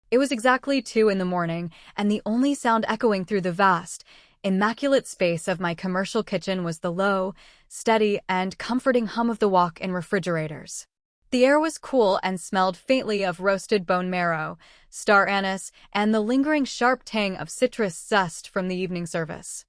It was exactly 2 in the morning, and the only sound echoing through the vast, immaculate space of my commercial kitchen was the low, steady, and comforting hum of the walk-in refrigerators. The air was cool and smelled faintly of roasted bone marrow, star anise, and the lingering sharp tang of citrus zest from the evening service.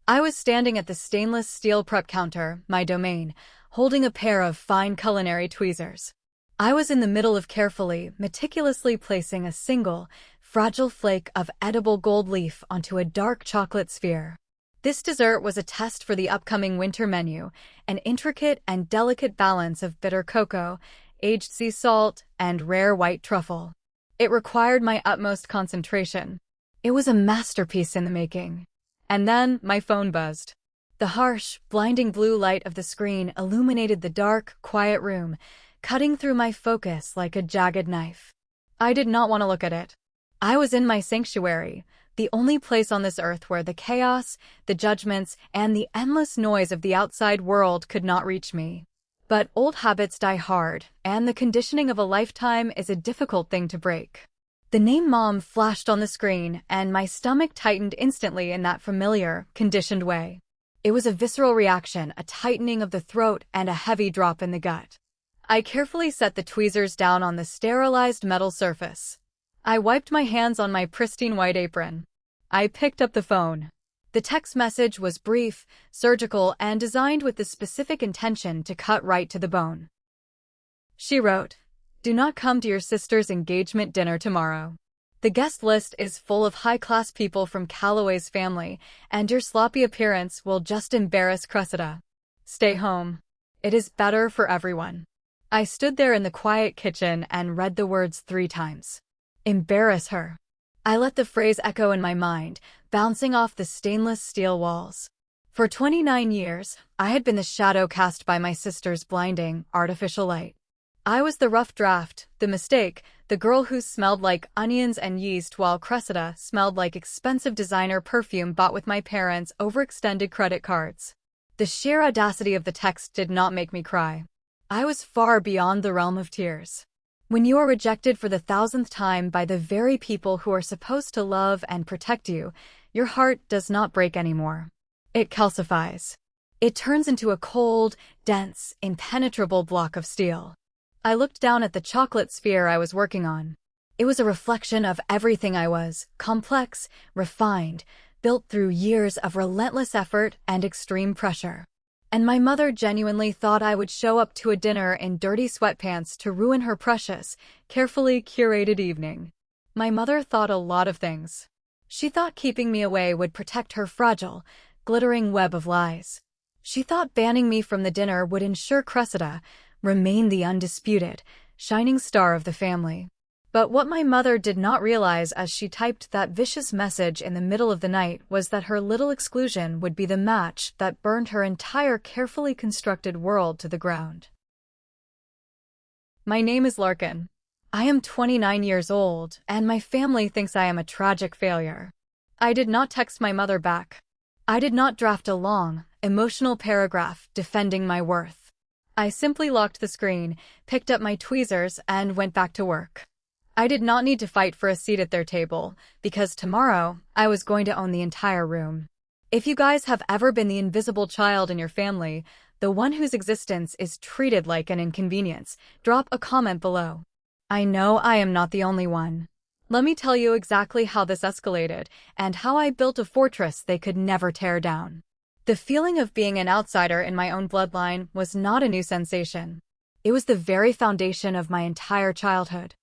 I was standing at the stainless steel prep counter, my domain, holding a pair of fine culinary tweezers. I was in the middle of carefully, meticulously placing a single, fragile flake of edible gold leaf onto a dark chocolate sphere. This dessert was a test for the upcoming winter menu, an intricate and delicate balance of bitter cocoa, aged sea salt, and rare white truffle. It required my utmost concentration. It was a masterpiece in the making. And then my phone buzzed. The harsh, blinding blue light of the screen illuminated the dark, quiet room, cutting through my focus like a jagged knife. I did not want to look at it. I was in my sanctuary, the only place on this earth where the chaos, the judgments, and the endless noise of the outside world could not reach me. But old habits die hard, and the conditioning of a lifetime is a difficult thing to break. The name Mom flashed on the screen, and my stomach tightened instantly in that familiar, conditioned way. It was a visceral reaction, a tightening of the throat, and a heavy drop in the gut. I carefully set the tweezers down on the sterilized metal surface. I wiped my hands on my pristine white apron. I picked up the phone. The text message was brief, surgical, and designed with the specific intention to cut right to the bone. She wrote, "Do not come to your sister's engagement dinner tomorrow. The guest list is full of high-class people from Calloway's family, and your sloppy appearance will just embarrass Cressida. Stay home. It is better for everyone." I stood there in the quiet kitchen and read the words 3 times. Embarrass her. I let the phrase echo in my mind, bouncing off the stainless steel walls. For 29 years, I had been the shadow cast by my sister's blinding, artificial light. I was the rough draft, the mistake, the girl who smelled like onions and yeast while Cressida smelled like expensive designer perfume bought with my parents' overextended credit cards. The sheer audacity of the text did not make me cry. I was far beyond the realm of tears. When you are rejected for the 1,000th time by the very people who are supposed to love and protect you, your heart does not break anymore. It calcifies. It turns into a cold, dense, impenetrable block of steel. I looked down at the chocolate sphere I was working on. It was a reflection of everything I was, complex, refined, built through years of relentless effort and extreme pressure. And my mother genuinely thought I would show up to a dinner in dirty sweatpants to ruin her precious, carefully curated evening. My mother thought a lot of things. She thought keeping me away would protect her fragile, glittering web of lies. She thought banning me from the dinner would ensure Cressida remain the undisputed, shining star of the family. But what my mother did not realize as she typed that vicious message in the middle of the night was that her little exclusion would be the match that burned her entire carefully constructed world to the ground. My name is Larkin. I am 29 years old, and my family thinks I am a tragic failure. I did not text my mother back. I did not draft a long, emotional paragraph defending my worth. I simply locked the screen, picked up my tweezers, and went back to work. I did not need to fight for a seat at their table, because tomorrow, I was going to own the entire room. If you guys have ever been the invisible child in your family, the one whose existence is treated like an inconvenience, drop a comment below. I know I am not the only one. Let me tell you exactly how this escalated, and how I built a fortress they could never tear down. The feeling of being an outsider in my own bloodline was not a new sensation. It was the very foundation of my entire childhood.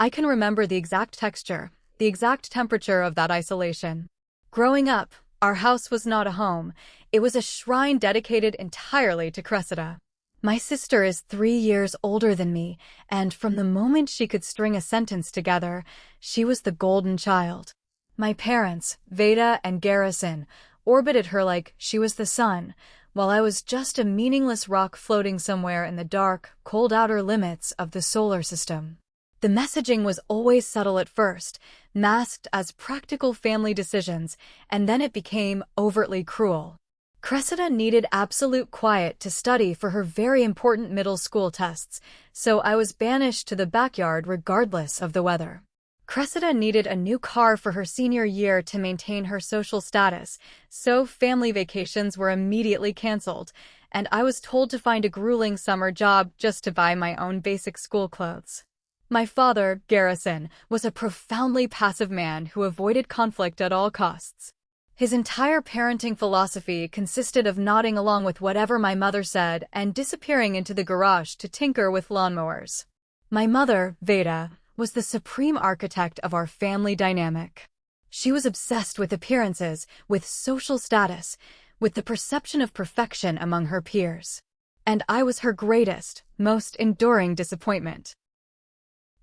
I can remember the exact texture, the exact temperature of that isolation. Growing up, our house was not a home. It was a shrine dedicated entirely to Cressida. My sister is 3 years older than me, and from the moment she could string a sentence together, she was the golden child. My parents, Veda and Garrison, orbited her like she was the sun, while I was just a meaningless rock floating somewhere in the dark, cold outer limits of the solar system. The messaging was always subtle at first, masked as practical family decisions, and then it became overtly cruel. Cressida needed absolute quiet to study for her very important middle school tests, so I was banished to the backyard regardless of the weather. Cressida needed a new car for her senior year to maintain her social status, so family vacations were immediately canceled, and I was told to find a grueling summer job just to buy my own basic school clothes. My father, Garrison, was a profoundly passive man who avoided conflict at all costs. His entire parenting philosophy consisted of nodding along with whatever my mother said and disappearing into the garage to tinker with lawnmowers. My mother, Veda, was the supreme architect of our family dynamic. She was obsessed with appearances, with social status, with the perception of perfection among her peers. And I was her greatest, most enduring disappointment.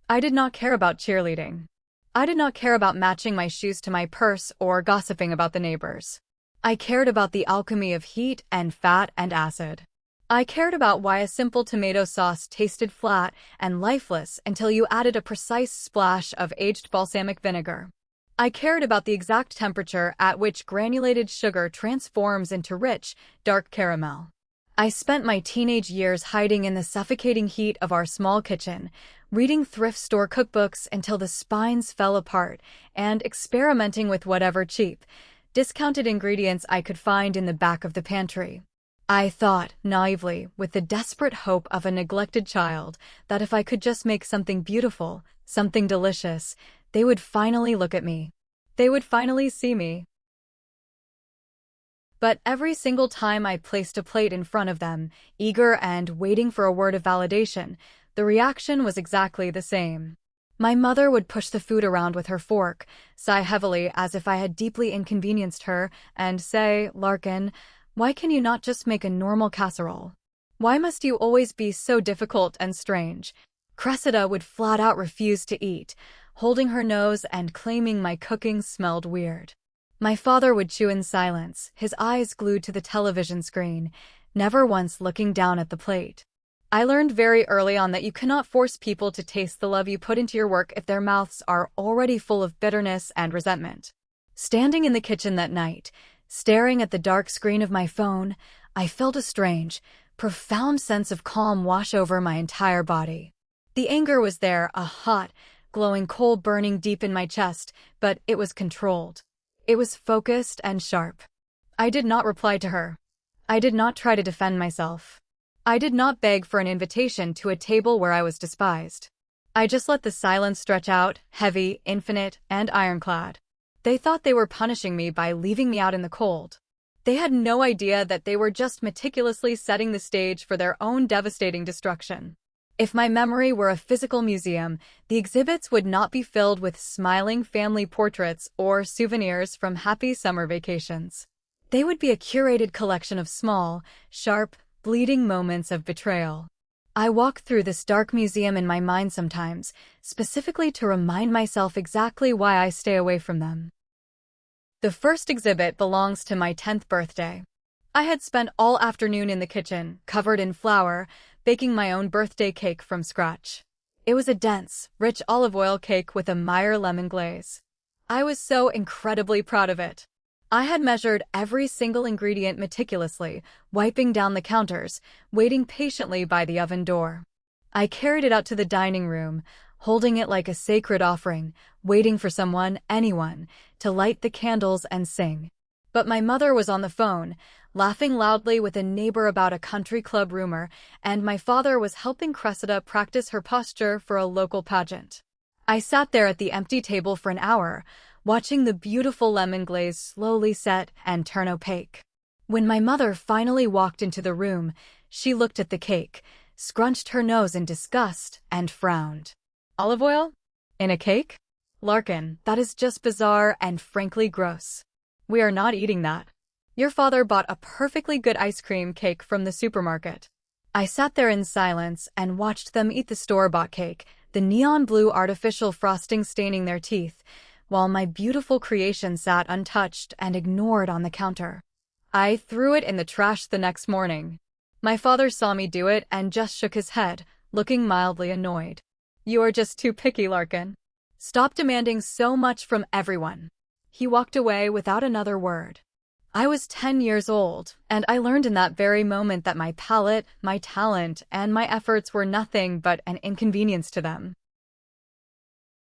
I did not care about cheerleading. I did not care about matching my shoes to my purse or gossiping about the neighbors. I cared about the alchemy of heat and fat and acid. I cared about why a simple tomato sauce tasted flat and lifeless until you added a precise splash of aged balsamic vinegar. I cared about the exact temperature at which granulated sugar transforms into rich, dark caramel. I spent my teenage years hiding in the suffocating heat of our small kitchen, reading thrift store cookbooks until the spines fell apart, and experimenting with whatever cheap, discounted ingredients I could find in the back of the pantry. I thought, naively, with the desperate hope of a neglected child, that if I could just make something beautiful, something delicious, they would finally look at me. They would finally see me. But every single time I placed a plate in front of them, eager and waiting for a word of validation, the reaction was exactly the same. My mother would push the food around with her fork, sigh heavily as if I had deeply inconvenienced her, and say, "Larkin, why can you not just make a normal casserole? Why must you always be so difficult and strange?" Cressida would flat out refuse to eat, holding her nose and claiming my cooking smelled weird. My father would chew in silence, his eyes glued to the television screen, never once looking down at the plate. I learned very early on that you cannot force people to taste the love you put into your work if their mouths are already full of bitterness and resentment. Standing in the kitchen that night, staring at the dark screen of my phone, I felt a strange, profound sense of calm wash over my entire body. The anger was there, a hot, glowing coal burning deep in my chest, but it was controlled. It was focused and sharp. I did not reply to her. I did not try to defend myself. I did not beg for an invitation to a table where I was despised. I just let the silence stretch out, heavy, infinite, and ironclad. They thought they were punishing me by leaving me out in the cold. They had no idea that they were just meticulously setting the stage for their own devastating destruction. If my memory were a physical museum, the exhibits would not be filled with smiling family portraits or souvenirs from happy summer vacations. They would be a curated collection of small, sharp, bleeding moments of betrayal. I walk through this dark museum in my mind sometimes, specifically to remind myself exactly why I stay away from them. The first exhibit belongs to my 10th birthday. I had spent all afternoon in the kitchen, covered in flour, baking my own birthday cake from scratch. It was a dense, rich olive oil cake with a Meyer lemon glaze. I was so incredibly proud of it. I had measured every single ingredient meticulously, wiping down the counters, waiting patiently by the oven door. I carried it out to the dining room, holding it like a sacred offering, waiting for someone, anyone, to light the candles and sing. But my mother was on the phone, laughing loudly with a neighbor about a country club rumor, and my father was helping Cressida practice her posture for a local pageant. I sat there at the empty table for an hour, watching the beautiful lemon glaze slowly set and turn opaque. When my mother finally walked into the room, she looked at the cake, scrunched her nose in disgust, and frowned. "Olive oil? In a cake? Larkin, that is just bizarre and frankly gross. We are not eating that. Your father bought a perfectly good ice cream cake from the supermarket." I sat there in silence and watched them eat the store-bought cake, the neon blue artificial frosting staining their teeth, while my beautiful creation sat untouched and ignored on the counter. I threw it in the trash the next morning. My father saw me do it and just shook his head, looking mildly annoyed. "You are just too picky, Larkin. Stop demanding so much from everyone." He walked away without another word. I was 10 years old, and I learned in that very moment that my palate, my talent, and my efforts were nothing but an inconvenience to them.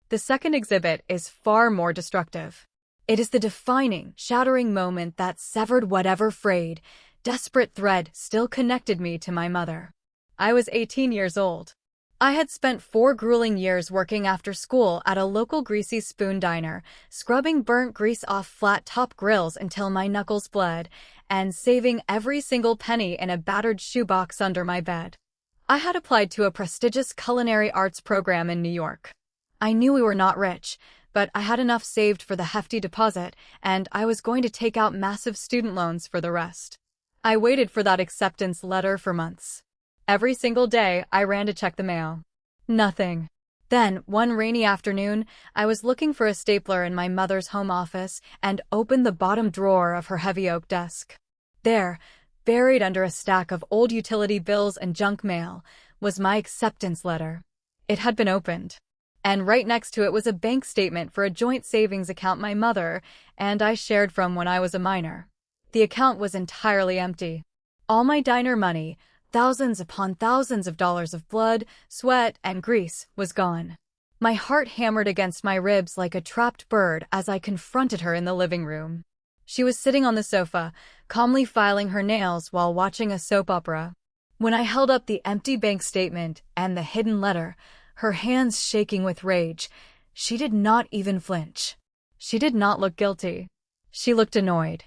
The second exhibit is far more destructive. It is the defining, shattering moment that severed whatever frayed, desperate thread still connected me to my mother. I was 18 years old. I had spent 4 grueling years working after school at a local greasy spoon diner, scrubbing burnt grease off flat-top grills until my knuckles bled, and saving every single penny in a battered shoebox under my bed. I had applied to a prestigious culinary arts program in New York. I knew we were not rich, but I had enough saved for the hefty deposit, and I was going to take out massive student loans for the rest. I waited for that acceptance letter for months. Every single day, I ran to check the mail. Nothing. Then, one rainy afternoon, I was looking for a stapler in my mother's home office and opened the bottom drawer of her heavy oak desk. There, buried under a stack of old utility bills and junk mail, was my acceptance letter. It had been opened. And right next to it was a bank statement for a joint savings account my mother and I shared from when I was a minor. The account was entirely empty. All my diner money, thousands upon thousands of dollars of blood, sweat, and grease, was gone. My heart hammered against my ribs like a trapped bird as I confronted her in the living room. She was sitting on the sofa, calmly filing her nails while watching a soap opera. When I held up the empty bank statement and the hidden letter, her hands shaking with rage, she did not even flinch. She did not look guilty. She looked annoyed.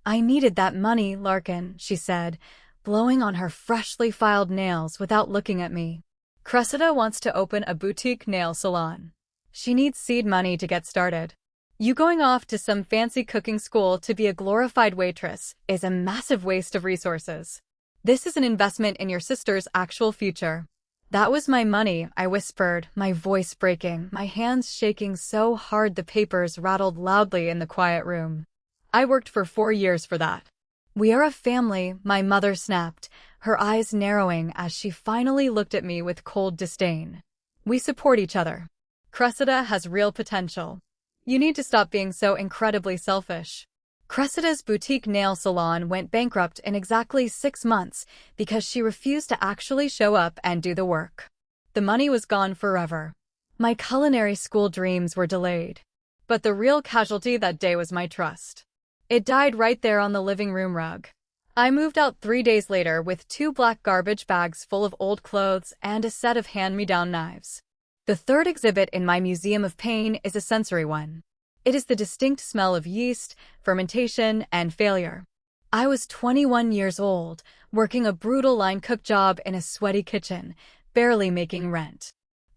"I needed that money, Larkin," she said, blowing on her freshly filed nails without looking at me. "Cressida wants to open a boutique nail salon. She needs seed money to get started. You going off to some fancy cooking school to be a glorified waitress is a massive waste of resources. This is an investment in your sister's actual future." "That was my money," I whispered, my voice breaking, my hands shaking so hard the papers rattled loudly in the quiet room. "I worked for 4 years for that." "We are a family," my mother snapped, her eyes narrowing as she finally looked at me with cold disdain. "We support each other. Cressida has real potential. You need to stop being so incredibly selfish." Cressida's boutique nail salon went bankrupt in exactly 6 months because she refused to actually show up and do the work. The money was gone forever. My culinary school dreams were delayed. But the real casualty that day was my trust. It died right there on the living room rug. I moved out 3 days later with 2 black garbage bags full of old clothes and a set of hand-me-down knives. The third exhibit in my Museum of Pain is a sensory one. It is the distinct smell of yeast, fermentation, and failure. I was 21 years old, working a brutal line cook job in a sweaty kitchen, barely making rent.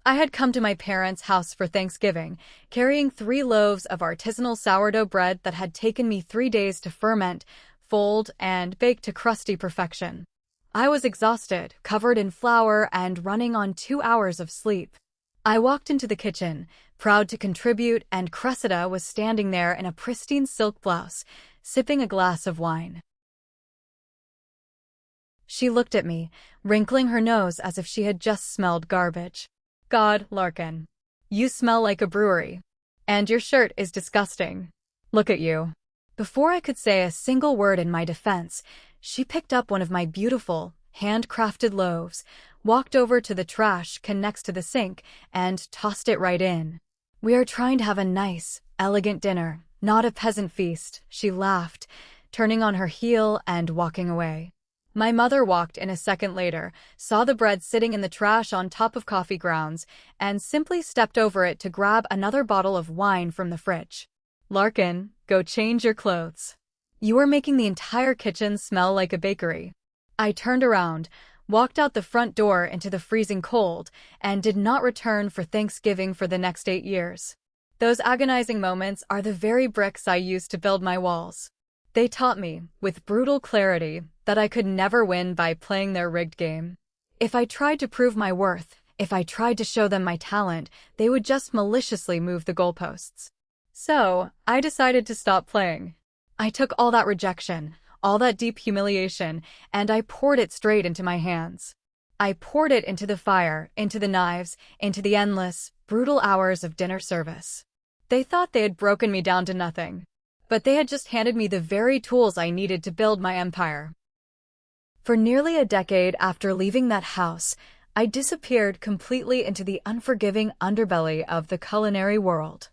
I had come to my parents' house for Thanksgiving, carrying 3 loaves of artisanal sourdough bread that had taken me 3 days to ferment, fold, and bake to crusty perfection. I was exhausted, covered in flour, and running on 2 hours of sleep. I walked into the kitchen, proud to contribute, and Cressida was standing there in a pristine silk blouse, sipping a glass of wine. She looked at me, wrinkling her nose as if she had just smelled garbage. "God, Larkin. You smell like a brewery. And your shirt is disgusting. Look at you." Before I could say a single word in my defense, she picked up one of my beautiful, handcrafted loaves, walked over to the trash can next to the sink, and tossed it right in. "We are trying to have a nice, elegant dinner, not a peasant feast," she laughed, turning on her heel and walking away. My mother walked in a second later, saw the bread sitting in the trash on top of coffee grounds, and simply stepped over it to grab another bottle of wine from the fridge. "Larkin, go change your clothes. You are making the entire kitchen smell like a bakery." I turned around, walked out the front door into the freezing cold, and did not return for Thanksgiving for the next 8 years. Those agonizing moments are the very bricks I used to build my walls. They taught me, with brutal clarity, that I could never win by playing their rigged game. If I tried to prove my worth, if I tried to show them my talent, they would just maliciously move the goalposts. So, I decided to stop playing. I took all that rejection, all that deep humiliation, and I poured it straight into my hands. I poured it into the fire, into the knives, into the endless, brutal hours of dinner service. They thought they had broken me down to nothing. But they had just handed me the very tools I needed to build my empire. For nearly a decade after leaving that house, I disappeared completely into the unforgiving underbelly of the culinary world.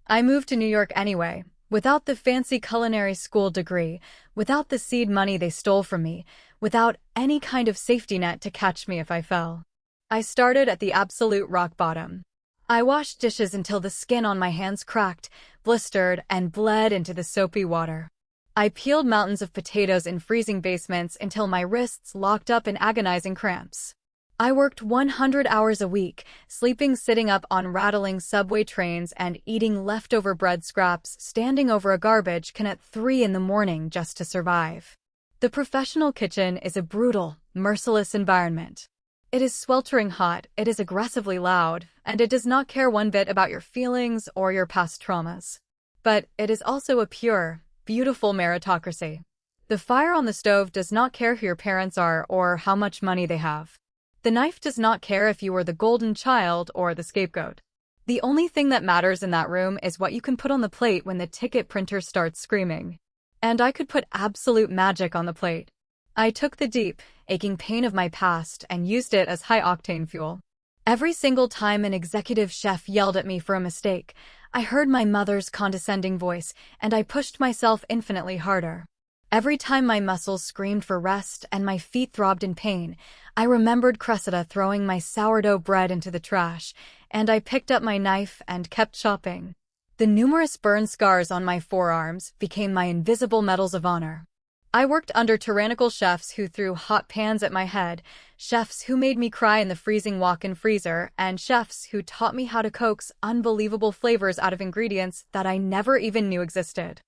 I moved to New York anyway, without the fancy culinary school degree, without the seed money they stole from me, without any kind of safety net to catch me if I fell. I started at the absolute rock bottom. I washed dishes until the skin on my hands cracked, blistered, and bled into the soapy water. I peeled mountains of potatoes in freezing basements until my wrists locked up in agonizing cramps. I worked 100 hours a week, sleeping sitting up on rattling subway trains and eating leftover bread scraps standing over a garbage can at 3 in the morning just to survive. The professional kitchen is a brutal, merciless environment. It is sweltering hot, it is aggressively loud, and it does not care one bit about your feelings or your past traumas. But it is also a pure, beautiful meritocracy. The fire on the stove does not care who your parents are or how much money they have. The knife does not care if you are the golden child or the scapegoat. The only thing that matters in that room is what you can put on the plate when the ticket printer starts screaming. And I could put absolute magic on the plate. I took the deep, aching pain of my past and used it as high-octane fuel. Every single time an executive chef yelled at me for a mistake, I heard my mother's condescending voice, and I pushed myself infinitely harder. Every time my muscles screamed for rest and my feet throbbed in pain, I remembered Cressida throwing my sourdough bread into the trash, and I picked up my knife and kept chopping. The numerous burn scars on my forearms became my invisible medals of honor. I worked under tyrannical chefs who threw hot pans at my head, chefs who made me cry in the freezing walk-in freezer, and chefs who taught me how to coax unbelievable flavors out of ingredients that I never even knew existed.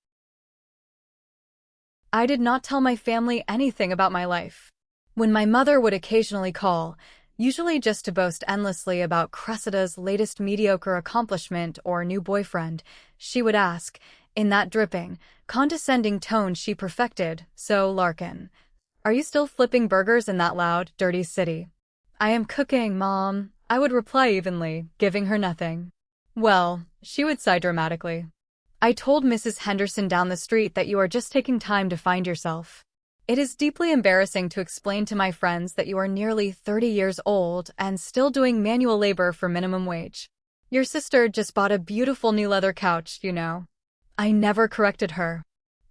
I did not tell my family anything about my life. When my mother would occasionally call, usually just to boast endlessly about Cressida's latest mediocre accomplishment or new boyfriend, she would ask, in that dripping, condescending tone she perfected, "So, Larkin, are you still flipping burgers in that loud, dirty city?" "I am cooking, Mom," I would reply evenly, giving her nothing. "Well," she would sigh dramatically, "I told Mrs. Henderson down the street that you are just taking time to find yourself. It is deeply embarrassing to explain to my friends that you are nearly 30 years old and still doing manual labor for minimum wage. Your sister just bought a beautiful new leather couch, you know." I never corrected her.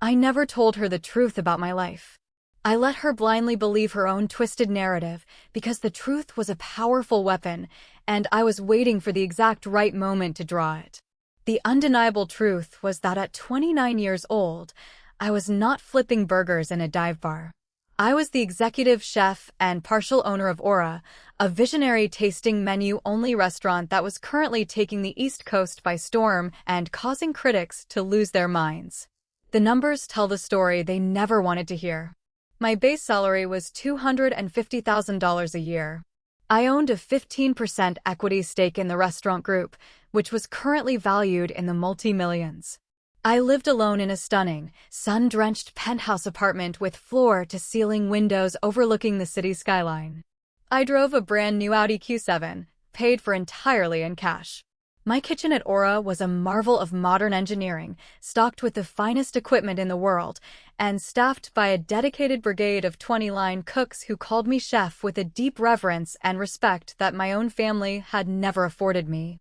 I never told her the truth about my life. I let her blindly believe her own twisted narrative because the truth was a powerful weapon, and I was waiting for the exact right moment to draw it. The undeniable truth was that at 29 years old, I was not flipping burgers in a dive bar. I was the executive chef and partial owner of Aura, a visionary tasting menu-only restaurant that was currently taking the East Coast by storm and causing critics to lose their minds. The numbers tell the story they never wanted to hear. My base salary was $250,000 a year. I owned a 15% equity stake in the restaurant group, which was currently valued in the multi-millions. I lived alone in a stunning, sun-drenched penthouse apartment with floor-to-ceiling windows overlooking the city skyline. I drove a brand-new Audi Q7, paid for entirely in cash. My kitchen at Aura was a marvel of modern engineering, stocked with the finest equipment in the world, and staffed by a dedicated brigade of 20-line cooks who called me chef with a deep reverence and respect that my own family had never afforded me.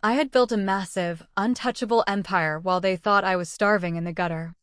I had built a massive, untouchable empire while they thought I was starving in the gutter.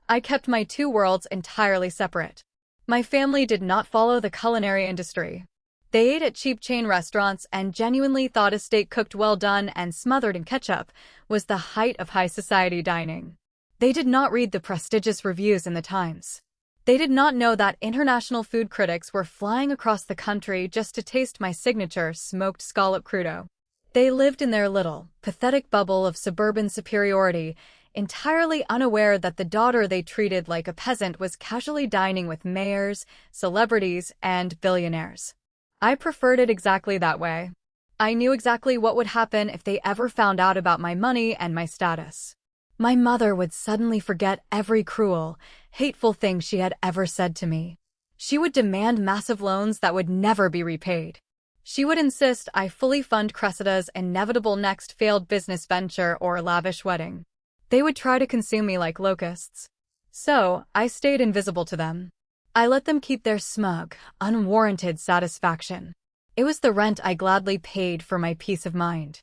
I kept my two worlds entirely separate. My family did not follow the culinary industry. They ate at cheap chain restaurants and genuinely thought a steak cooked well done and smothered in ketchup was the height of high society dining. They did not read the prestigious reviews in the Times. They did not know that international food critics were flying across the country just to taste my signature smoked scallop crudo. They lived in their little, pathetic bubble of suburban superiority, entirely unaware that the daughter they treated like a peasant was casually dining with mayors, celebrities, and billionaires. I preferred it exactly that way. I knew exactly what would happen if they ever found out about my money and my status. My mother would suddenly forget every cruel, hateful thing she had ever said to me. She would demand massive loans that would never be repaid. She would insist I fully fund Cressida's inevitable next failed business venture or lavish wedding. They would try to consume me like locusts. So, I stayed invisible to them. I let them keep their smug, unwarranted satisfaction. It was the rent I gladly paid for my peace of mind.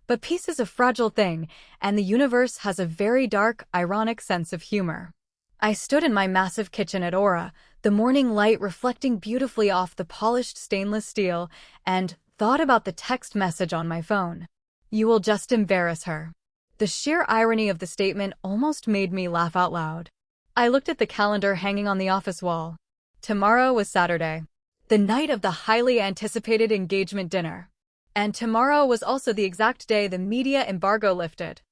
But peace is a fragile thing, and the universe has a very dark, ironic sense of humor. I stood in my massive kitchen at Aura, the morning light reflecting beautifully off the polished stainless steel, and thought about the text message on my phone. You will just embarrass her. The sheer irony of the statement almost made me laugh out loud. I looked at the calendar hanging on the office wall. Tomorrow was Saturday, the night of the highly anticipated engagement dinner. And tomorrow was also the exact day the media embargo lifted.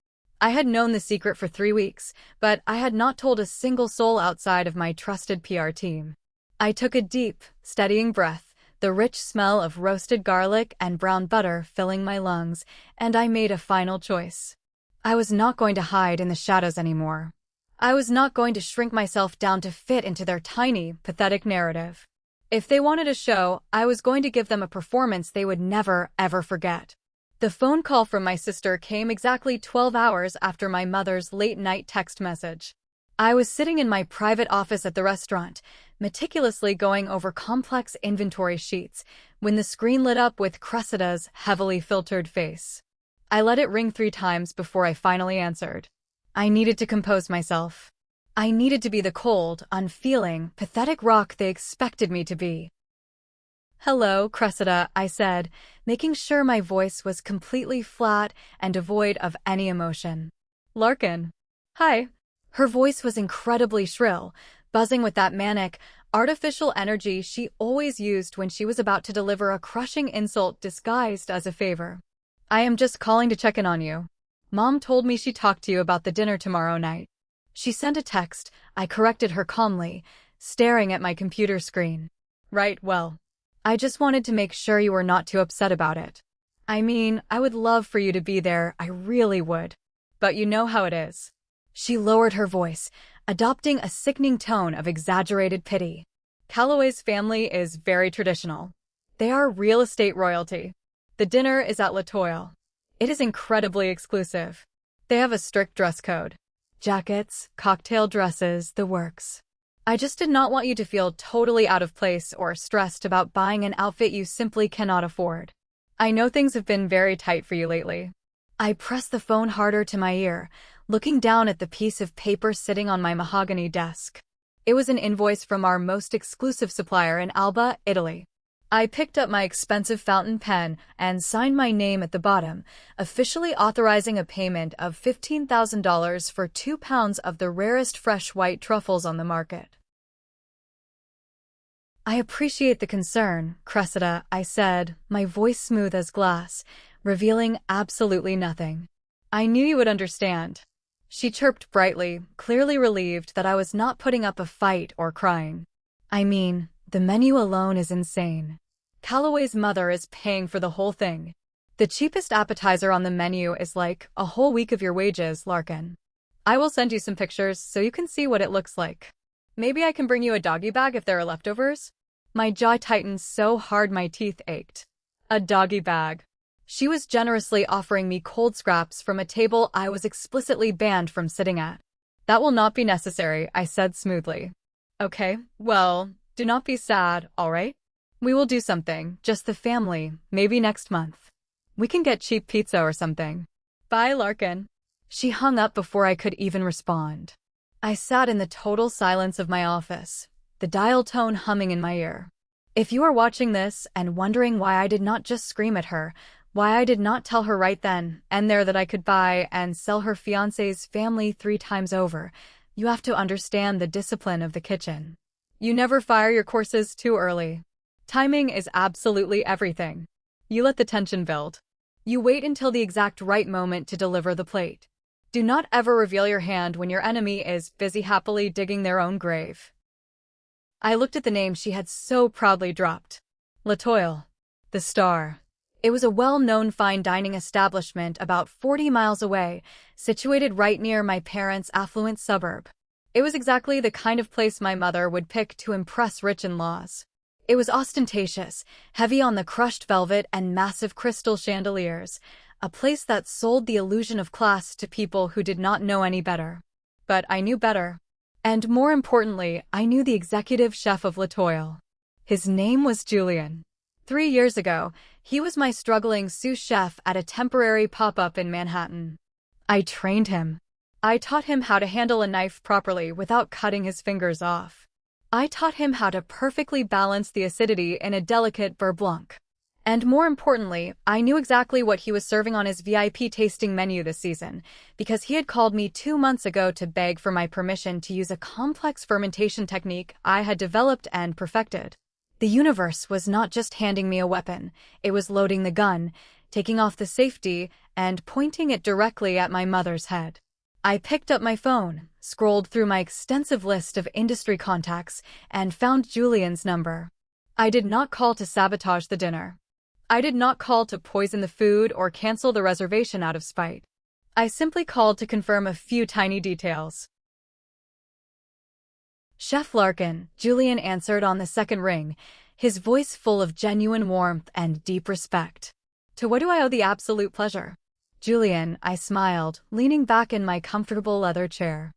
I had known the secret for 3 weeks, but I had not told a single soul outside of my trusted PR team. I took a deep, steadying breath, the rich smell of roasted garlic and brown butter filling my lungs, and I made a final choice. I was not going to hide in the shadows anymore. I was not going to shrink myself down to fit into their tiny, pathetic narrative. If they wanted a show, I was going to give them a performance they would never, ever forget. The phone call from my sister came exactly 12 hours after my mother's late-night text message. I was sitting in my private office at the restaurant, meticulously going over complex inventory sheets, when the screen lit up with Cressida's heavily filtered face. I let it ring 3 times before I finally answered. I needed to compose myself. I needed to be the cold, unfeeling, pathetic rock they expected me to be. Hello, Cressida, I said, making sure my voice was completely flat and devoid of any emotion. Larkin. Hi. Her voice was incredibly shrill, buzzing with that manic, artificial energy she always used when she was about to deliver a crushing insult disguised as a favor. I am just calling to check in on you. Mom told me she talked to you about the dinner tomorrow night. She sent a text. I corrected her calmly, staring at my computer screen. Right, well, I just wanted to make sure you were not too upset about it. I mean, I would love for you to be there, I really would. But you know how it is. She lowered her voice, adopting a sickening tone of exaggerated pity. Calloway's family is very traditional. They are real estate royalty. The dinner is at Latoile. It is incredibly exclusive. They have a strict dress code. Jackets, cocktail dresses, the works. I just did not want you to feel totally out of place or stressed about buying an outfit you simply cannot afford. I know things have been very tight for you lately. I pressed the phone harder to my ear, looking down at the piece of paper sitting on my mahogany desk. It was an invoice from our most exclusive supplier in Alba, Italy. I picked up my expensive fountain pen and signed my name at the bottom, officially authorizing a payment of $15,000 for 2 pounds of the rarest fresh white truffles on the market. I appreciate the concern, Cressida, I said, my voice smooth as glass, revealing absolutely nothing. I knew you would understand. She chirped brightly, clearly relieved that I was not putting up a fight or crying. I mean, the menu alone is insane. Calloway's mother is paying for the whole thing. The cheapest appetizer on the menu is like a whole week of your wages, Larkin. I will send you some pictures so you can see what it looks like. Maybe I can bring you a doggy bag if there are leftovers? My jaw tightened so hard my teeth ached. A doggy bag. She was generously offering me cold scraps from a table I was explicitly banned from sitting at. That will not be necessary, I said smoothly. Okay, well, do not be sad, all right? We will do something, just the family, maybe next month. We can get cheap pizza or something. Bye, Larkin. She hung up before I could even respond. I sat in the total silence of my office, the dial tone humming in my ear. If you are watching this and wondering why I did not just scream at her, why I did not tell her right then and there that I could buy and sell her fiancé's family 3 times over, you have to understand the discipline of the kitchen. You never fire your courses too early. Timing is absolutely everything. You let the tension build. You wait until the exact right moment to deliver the plate. Do not ever reveal your hand when your enemy is busy happily digging their own grave. I looked at the name she had so proudly dropped. Latoile. The Star. It was a well-known fine dining establishment about 40 miles away, situated right near my parents' affluent suburb. It was exactly the kind of place my mother would pick to impress rich in-laws. It was ostentatious, heavy on the crushed velvet and massive crystal chandeliers, a place that sold the illusion of class to people who did not know any better. But I knew better. And more importantly, I knew the executive chef of Latoile. His name was Julian. 3 years ago, he was my struggling sous chef at a temporary pop-up in Manhattan. I trained him. I taught him how to handle a knife properly without cutting his fingers off. I taught him how to perfectly balance the acidity in a delicate beurre blanc. And more importantly, I knew exactly what he was serving on his VIP tasting menu this season, because he had called me 2 months ago to beg for my permission to use a complex fermentation technique I had developed and perfected. The universe was not just handing me a weapon, it was loading the gun, taking off the safety, and pointing it directly at my mother's head. I picked up my phone, scrolled through my extensive list of industry contacts, and found Julian's number. I did not call to sabotage the dinner. I did not call to poison the food or cancel the reservation out of spite. I simply called to confirm a few tiny details. "Chef Larkin," Julian answered on the second ring, his voice full of genuine warmth and deep respect. "To what do I owe the absolute pleasure?" "Julian," I smiled, leaning back in my comfortable leather chair.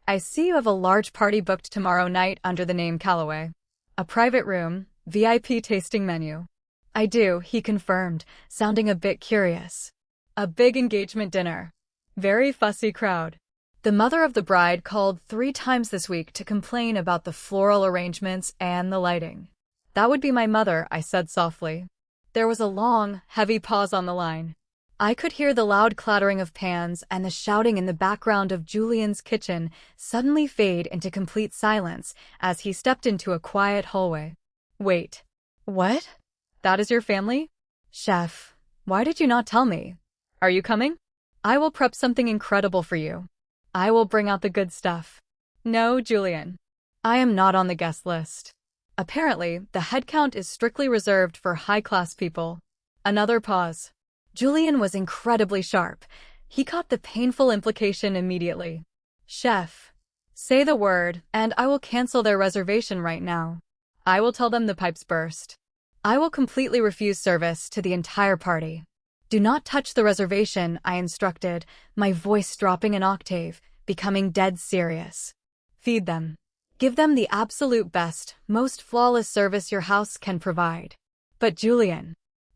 "I see you have a large party booked tomorrow night under the name Callaway. A private room, VIP tasting menu." "I do," he confirmed, sounding a bit curious. "A big engagement dinner. Very fussy crowd." The mother of the bride called 3 times this week to complain about the floral arrangements and the lighting. "That would be my mother," I said softly. There was a long, heavy pause on the line. I could hear the loud clattering of pans and the shouting in the background of Julian's kitchen suddenly fade into complete silence as he stepped into a quiet hallway. "Wait. What? That is your family? Chef, why did you not tell me? Are you coming? I will prep something incredible for you. I will bring out the good stuff." "No, Julian. I am not on the guest list. Apparently, the headcount is strictly reserved for high-class people." Another pause. Julian was incredibly sharp. He caught the painful implication immediately. "Chef, say the word, and I will cancel their reservation right now. I will tell them the pipes burst. I will completely refuse service to the entire party." "Do not touch the reservation," I instructed, my voice dropping an octave, becoming dead serious. "Feed them. Give them the absolute best, most flawless service your house can provide. But Julian,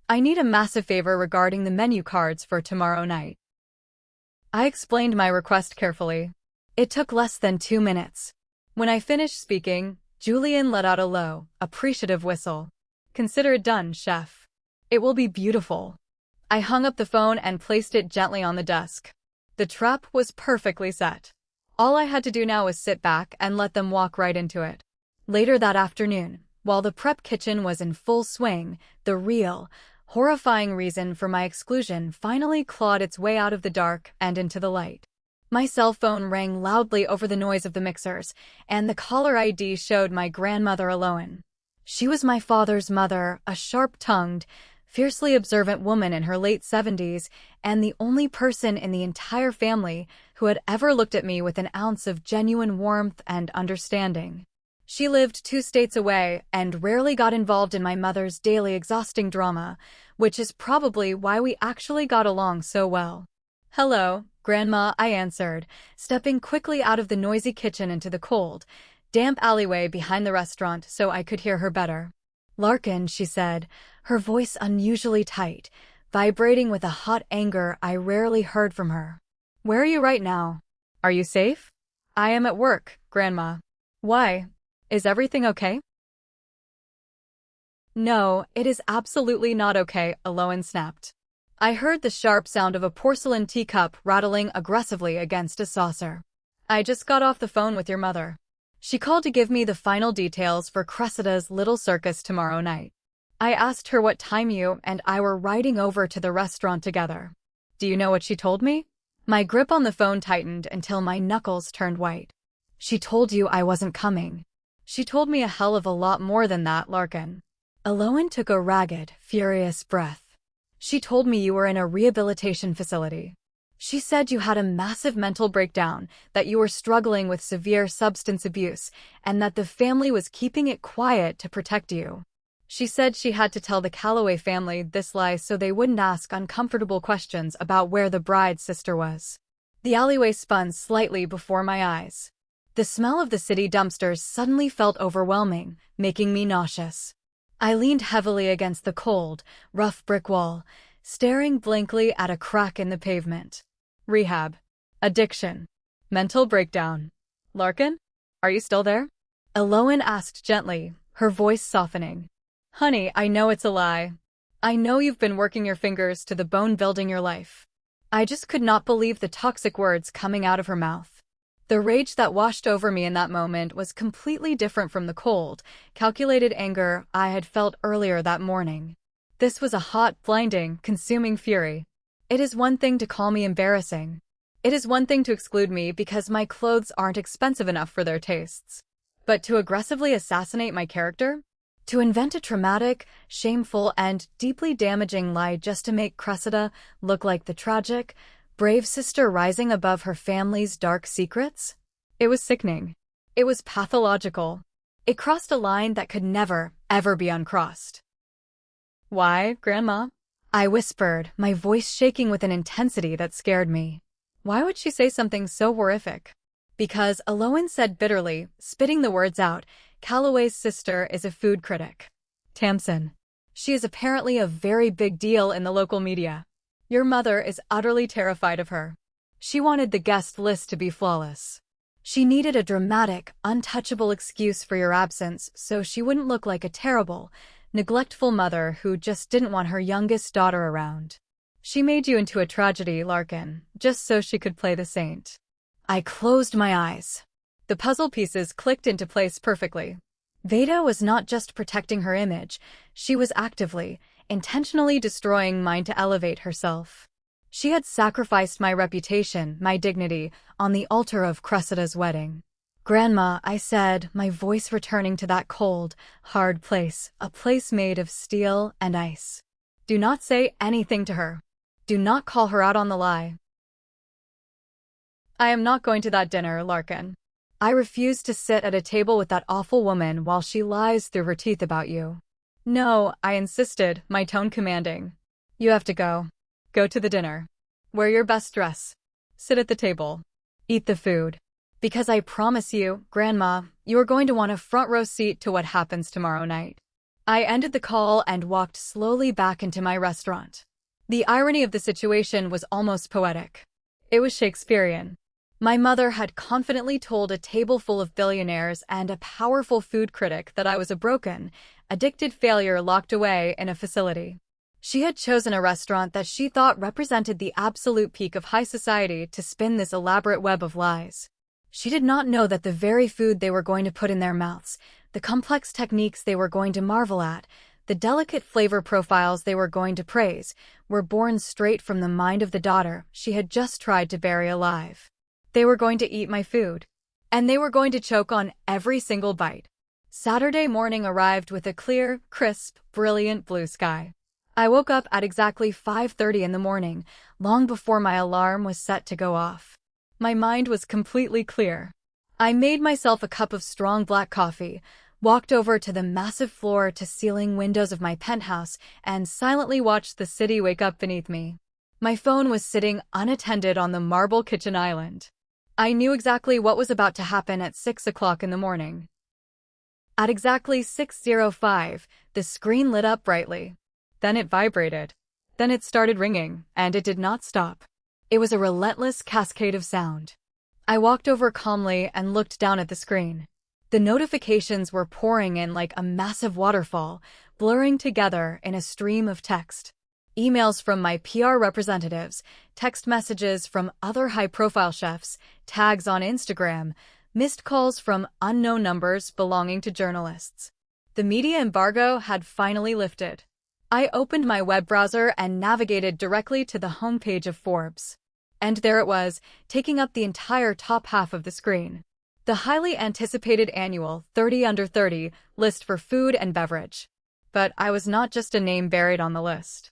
I need a massive favor regarding the menu cards for tomorrow night." I explained my request carefully. It took less than 2 minutes. When I finished speaking, Julian let out a low, appreciative whistle. "Consider it done, chef. It will be beautiful." I hung up the phone and placed it gently on the desk. The trap was perfectly set. All I had to do now was sit back and let them walk right into it. Later that afternoon, while the prep kitchen was in full swing, the real, horrifying reason for my exclusion finally clawed its way out of the dark and into the light. My cell phone rang loudly over the noise of the mixers, and the caller ID showed my grandmother Eloan. She was my father's mother, a sharp-tongued, fiercely observant woman in her late 70s, and the only person in the entire family who had ever looked at me with an ounce of genuine warmth and understanding. She lived 2 states away and rarely got involved in my mother's daily exhausting drama, which is probably why we actually got along so well. "Hello, Grandma," I answered, stepping quickly out of the noisy kitchen into the cold, damp alleyway behind the restaurant so I could hear her better. "Larkin," she said, her voice unusually tight, vibrating with a hot anger I rarely heard from her. "Where are you right now? Are you safe?" "I am at work, Grandma." "Why? Is everything okay?" "No, it is absolutely not okay," Eloan snapped. I heard the sharp sound of a porcelain teacup rattling aggressively against a saucer. "I just got off the phone with your mother. She called to give me the final details for Cressida's little circus tomorrow night. I asked her what time you and I were riding over to the restaurant together. Do you know what she told me?" My grip on the phone tightened until my knuckles turned white. "She told you I wasn't coming." "She told me a hell of a lot more than that, Larkin." Eloan took a ragged, furious breath. "She told me you were in a rehabilitation facility. She said you had a massive mental breakdown, that you were struggling with severe substance abuse, and that the family was keeping it quiet to protect you. She said she had to tell the Callaway family this lie so they wouldn't ask uncomfortable questions about where the bride's sister was." The alleyway spun slightly before my eyes. The smell of the city dumpsters suddenly felt overwhelming, making me nauseous. I leaned heavily against the cold, rough brick wall, staring blankly at a crack in the pavement. Rehab. Addiction. Mental breakdown. Larkin? Are you still there? Eloan asked gently, her voice softening. Honey, I know it's a lie. I know you've been working your fingers to the bone building your life. I just could not believe the toxic words coming out of her mouth. The rage that washed over me in that moment was completely different from the cold, calculated anger I had felt earlier that morning. This was a hot, blinding, consuming fury. It is one thing to call me embarrassing. It is one thing to exclude me because my clothes aren't expensive enough for their tastes. But to aggressively assassinate my character? To invent a traumatic, shameful, and deeply damaging lie just to make Cressida look like the tragic, brave sister rising above her family's dark secrets? It was sickening. It was pathological. It crossed a line that could never, ever be uncrossed. Why, Grandma? I whispered, my voice shaking with an intensity that scared me. Why would she say something so horrific? Because, Eloan said bitterly, spitting the words out, Calloway's sister is a food critic. Tamsin. She is apparently a very big deal in the local media. Your mother is utterly terrified of her. She wanted the guest list to be flawless. She needed a dramatic, untouchable excuse for your absence so she wouldn't look like a terrible, neglectful mother who just didn't want her youngest daughter around. She made you into a tragedy, Larkin, just so she could play the saint. I closed my eyes. The puzzle pieces clicked into place perfectly. Veda was not just protecting her image, she was actively, intentionally destroying mine to elevate herself. She had sacrificed my reputation, my dignity, on the altar of Cressida's wedding. Grandma, I said, my voice returning to that cold, hard place, a place made of steel and ice. Do not say anything to her. Do not call her out on the lie. I am not going to that dinner, Larkin. I refuse to sit at a table with that awful woman while she lies through her teeth about you. No, I insisted, my tone commanding. You have to go. Go to the dinner. Wear your best dress. Sit at the table. Eat the food. Because I promise you, Grandma, you are going to want a front row seat to what happens tomorrow night. I ended the call and walked slowly back into my restaurant. The irony of the situation was almost poetic. It was Shakespearean. My mother had confidently told a table full of billionaires and a powerful food critic that I was a broken, addicted failure locked away in a facility. She had chosen a restaurant that she thought represented the absolute peak of high society to spin this elaborate web of lies. She did not know that the very food they were going to put in their mouths, the complex techniques they were going to marvel at, the delicate flavor profiles they were going to praise, were born straight from the mind of the daughter she had just tried to bury alive. They were going to eat my food. And they were going to choke on every single bite. Saturday morning arrived with a clear, crisp, brilliant blue sky. I woke up at exactly 5:30 in the morning, long before my alarm was set to go off. My mind was completely clear. I made myself a cup of strong black coffee, walked over to the massive floor-to-ceiling windows of my penthouse, and silently watched the city wake up beneath me. My phone was sitting unattended on the marble kitchen island. I knew exactly what was about to happen at 6 o'clock in the morning. At exactly 6:05, the screen lit up brightly. Then it vibrated. Then it started ringing, and it did not stop. It was a relentless cascade of sound. I walked over calmly and looked down at the screen. The notifications were pouring in like a massive waterfall, blurring together in a stream of text. Emails from my PR representatives, text messages from other high-profile chefs, tags on Instagram, missed calls from unknown numbers belonging to journalists. The media embargo had finally lifted. I opened my web browser and navigated directly to the homepage of Forbes. And there it was, taking up the entire top half of the screen. The highly anticipated annual 30 Under 30 list for food and beverage. But I was not just a name buried on the list.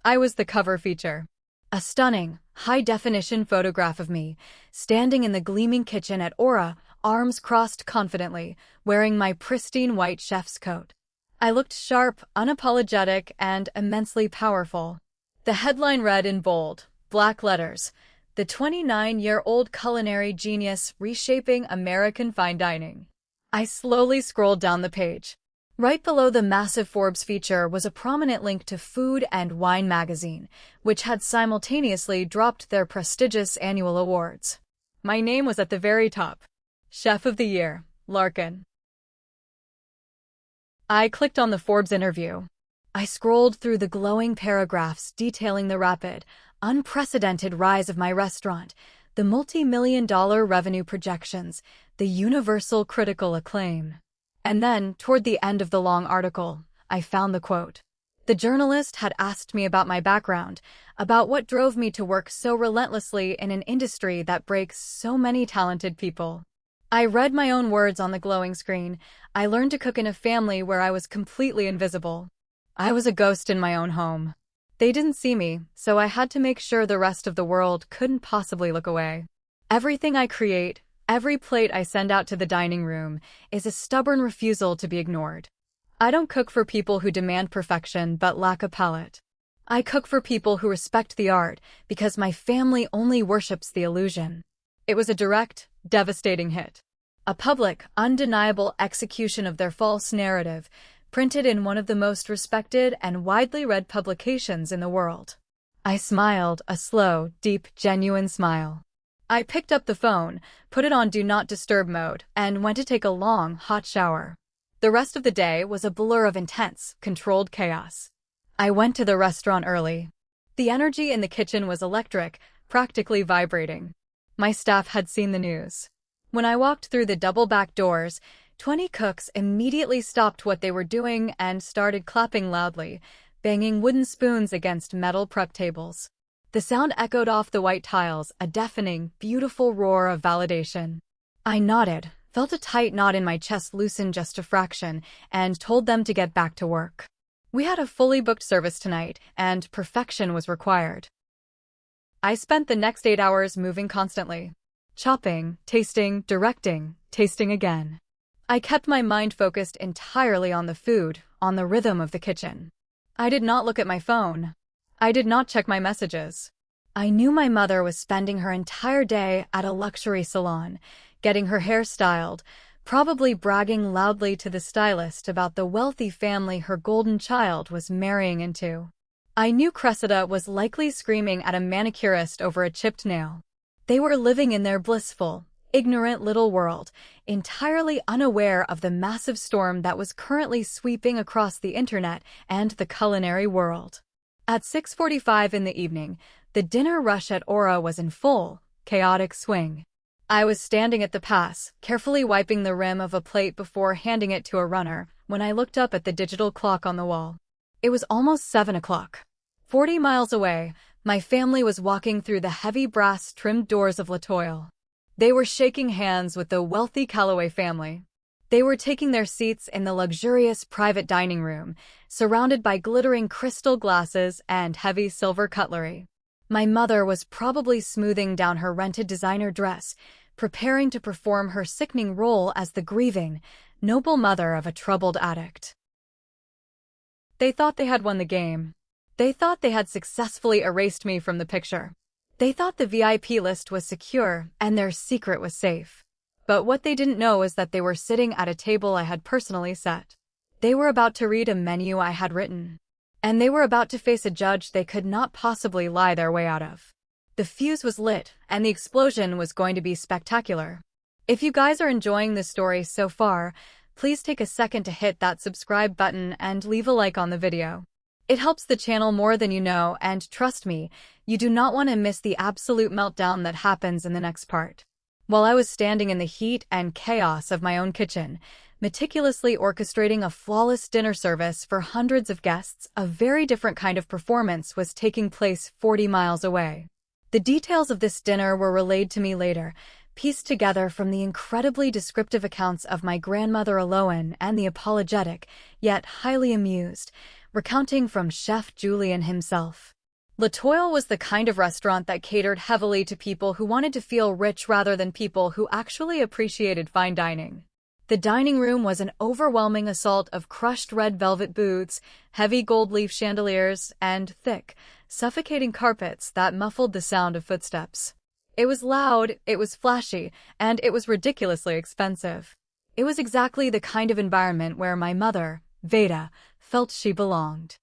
I was the cover feature. A stunning, high-definition photograph of me, standing in the gleaming kitchen at Aura, arms crossed confidently, wearing my pristine white chef's coat. I looked sharp, unapologetic, and immensely powerful. The headline read in bold, black letters, "The 29-year-old culinary genius reshaping American fine dining." I slowly scrolled down the page. Right below the massive Forbes feature was a prominent link to Food and Wine magazine, which had simultaneously dropped their prestigious annual awards. My name was at the very top. Chef of the Year, Larkin. I clicked on the Forbes interview. I scrolled through the glowing paragraphs detailing the rapid, unprecedented rise of my restaurant, the multi-million-dollar revenue projections, the universal critical acclaim. And then, toward the end of the long article, I found the quote. The journalist had asked me about my background, about what drove me to work so relentlessly in an industry that breaks so many talented people. I read my own words on the glowing screen. I learned to cook in a family where I was completely invisible. I was a ghost in my own home. They didn't see me, so I had to make sure the rest of the world couldn't possibly look away. Everything I create, every plate I send out to the dining room, is a stubborn refusal to be ignored. I don't cook for people who demand perfection but lack a palate. I cook for people who respect the art because my family only worships the illusion. It was a direct, devastating hit. A public, undeniable execution of their false narrative, printed in one of the most respected and widely read publications in the world. I smiled, a slow, deep, genuine smile. I picked up the phone, put it on Do Not Disturb mode, and went to take a long, hot shower. The rest of the day was a blur of intense, controlled chaos. I went to the restaurant early. The energy in the kitchen was electric, practically vibrating. My staff had seen the news. When I walked through the double back doors, 20 cooks immediately stopped what they were doing and started clapping loudly, banging wooden spoons against metal prep tables. The sound echoed off the white tiles, a deafening, beautiful roar of validation. I nodded, felt a tight knot in my chest loosen just a fraction, and told them to get back to work. We had a fully booked service tonight, and perfection was required. I spent the next 8 hours moving constantly. Chopping, tasting, directing, tasting again. I kept my mind focused entirely on the food, on the rhythm of the kitchen. I did not look at my phone. I did not check my messages. I knew my mother was spending her entire day at a luxury salon, getting her hair styled, probably bragging loudly to the stylist about the wealthy family her golden child was marrying into. I knew Cressida was likely screaming at a manicurist over a chipped nail. They were living in their blissful, ignorant little world, entirely unaware of the massive storm that was currently sweeping across the internet and the culinary world. At 6:45 in the evening, the dinner rush at Aura was in full, chaotic swing. I was standing at the pass, carefully wiping the rim of a plate before handing it to a runner, when I looked up at the digital clock on the wall. It was almost 7 o'clock. 40 miles away, my family was walking through the heavy brass-trimmed doors of Latoile. They were shaking hands with the wealthy Calloway family. They were taking their seats in the luxurious private dining room, surrounded by glittering crystal glasses and heavy silver cutlery. My mother was probably smoothing down her rented designer dress, preparing to perform her sickening role as the grieving, noble mother of a troubled addict. They thought they had won the game. They thought they had successfully erased me from the picture. They thought the VIP list was secure and their secret was safe. But what they didn't know is that they were sitting at a table I had personally set. They were about to read a menu I had written. And they were about to face a judge they could not possibly lie their way out of. The fuse was lit, and the explosion was going to be spectacular. If you guys are enjoying this story so far, please take a second to hit that subscribe button and leave a like on the video. It helps the channel more than you know, and trust me, you do not want to miss the absolute meltdown that happens in the next part. While I was standing in the heat and chaos of my own kitchen, meticulously orchestrating a flawless dinner service for hundreds of guests, a very different kind of performance was taking place 40 miles away. The details of this dinner were relayed to me later, pieced together from the incredibly descriptive accounts of my grandmother Aloan and the apologetic, yet highly amused, recounting from Chef Julian himself. Latoile was the kind of restaurant that catered heavily to people who wanted to feel rich rather than people who actually appreciated fine dining. The dining room was an overwhelming assault of crushed red velvet booths, heavy gold leaf chandeliers, and thick, suffocating carpets that muffled the sound of footsteps. It was loud, it was flashy, and it was ridiculously expensive. It was exactly the kind of environment where my mother, Veda felt she belonged.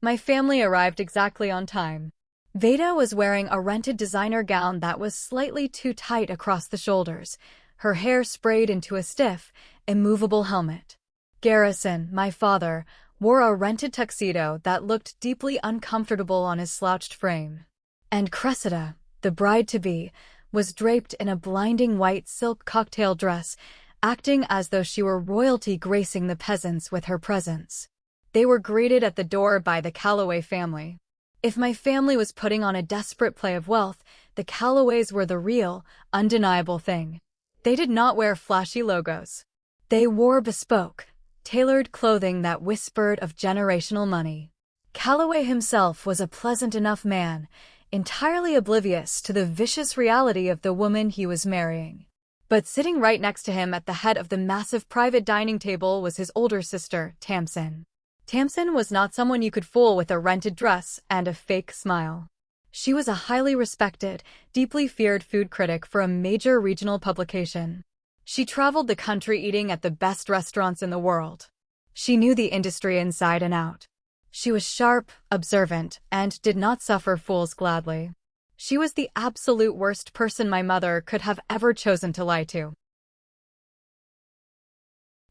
My family arrived exactly on time. Veda was wearing a rented designer gown that was slightly too tight across the shoulders, her hair sprayed into a stiff, immovable helmet. Garrison, my father, wore a rented tuxedo that looked deeply uncomfortable on his slouched frame. And Cressida, the bride-to-be, was draped in a blinding white silk cocktail dress, acting as though she were royalty gracing the peasants with her presence. They were greeted at the door by the Calloway family. If my family was putting on a desperate play of wealth, the Calloways were the real, undeniable thing. They did not wear flashy logos. They wore bespoke, tailored clothing that whispered of generational money. Calloway himself was a pleasant enough man, entirely oblivious to the vicious reality of the woman he was marrying. But sitting right next to him at the head of the massive private dining table was his older sister, Tamsin. Tamsin was not someone you could fool with a rented dress and a fake smile. She was a highly respected, deeply feared food critic for a major regional publication. She traveled the country eating at the best restaurants in the world. She knew the industry inside and out. She was sharp, observant, and did not suffer fools gladly. She was the absolute worst person my mother could have ever chosen to lie to.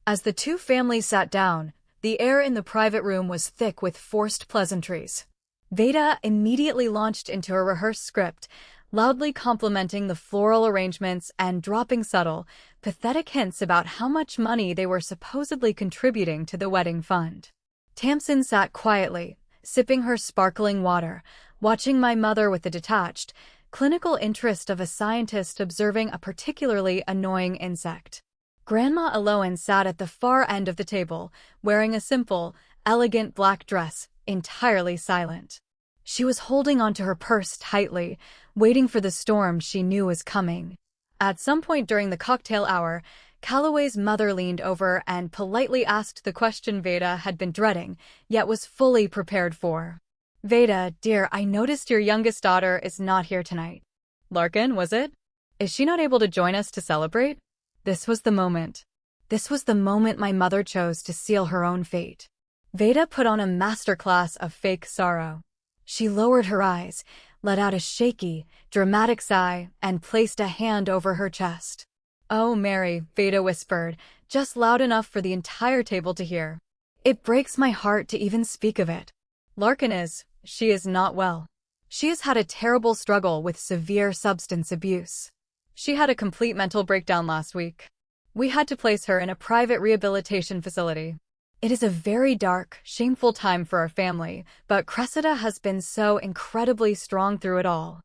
As the two families sat down, the air in the private room was thick with forced pleasantries. Veda immediately launched into a rehearsed script, loudly complimenting the floral arrangements and dropping subtle, pathetic hints about how much money they were supposedly contributing to the wedding fund. Tamsin sat quietly, sipping her sparkling water, watching my mother with the detached, clinical interest of a scientist observing a particularly annoying insect. Grandma Aloan sat at the far end of the table, wearing a simple, elegant black dress, entirely silent. She was holding onto her purse tightly, waiting for the storm she knew was coming. At some point during the cocktail hour, Calloway's mother leaned over and politely asked the question Veda had been dreading, yet was fully prepared for. "Veda, dear, I noticed your youngest daughter is not here tonight." "Larkin, was it? Is she not able to join us to celebrate?" This was the moment. This was the moment my mother chose to seal her own fate. Veda put on a masterclass of fake sorrow. She lowered her eyes, let out a shaky, dramatic sigh, and placed a hand over her chest. "Oh, Mary," Veda whispered, just loud enough for the entire table to hear. "It breaks my heart to even speak of it. She is not well. She has had a terrible struggle with severe substance abuse. She had a complete mental breakdown last week. We had to place her in a private rehabilitation facility. It is a very dark, shameful time for our family, but Cressida has been so incredibly strong through it all."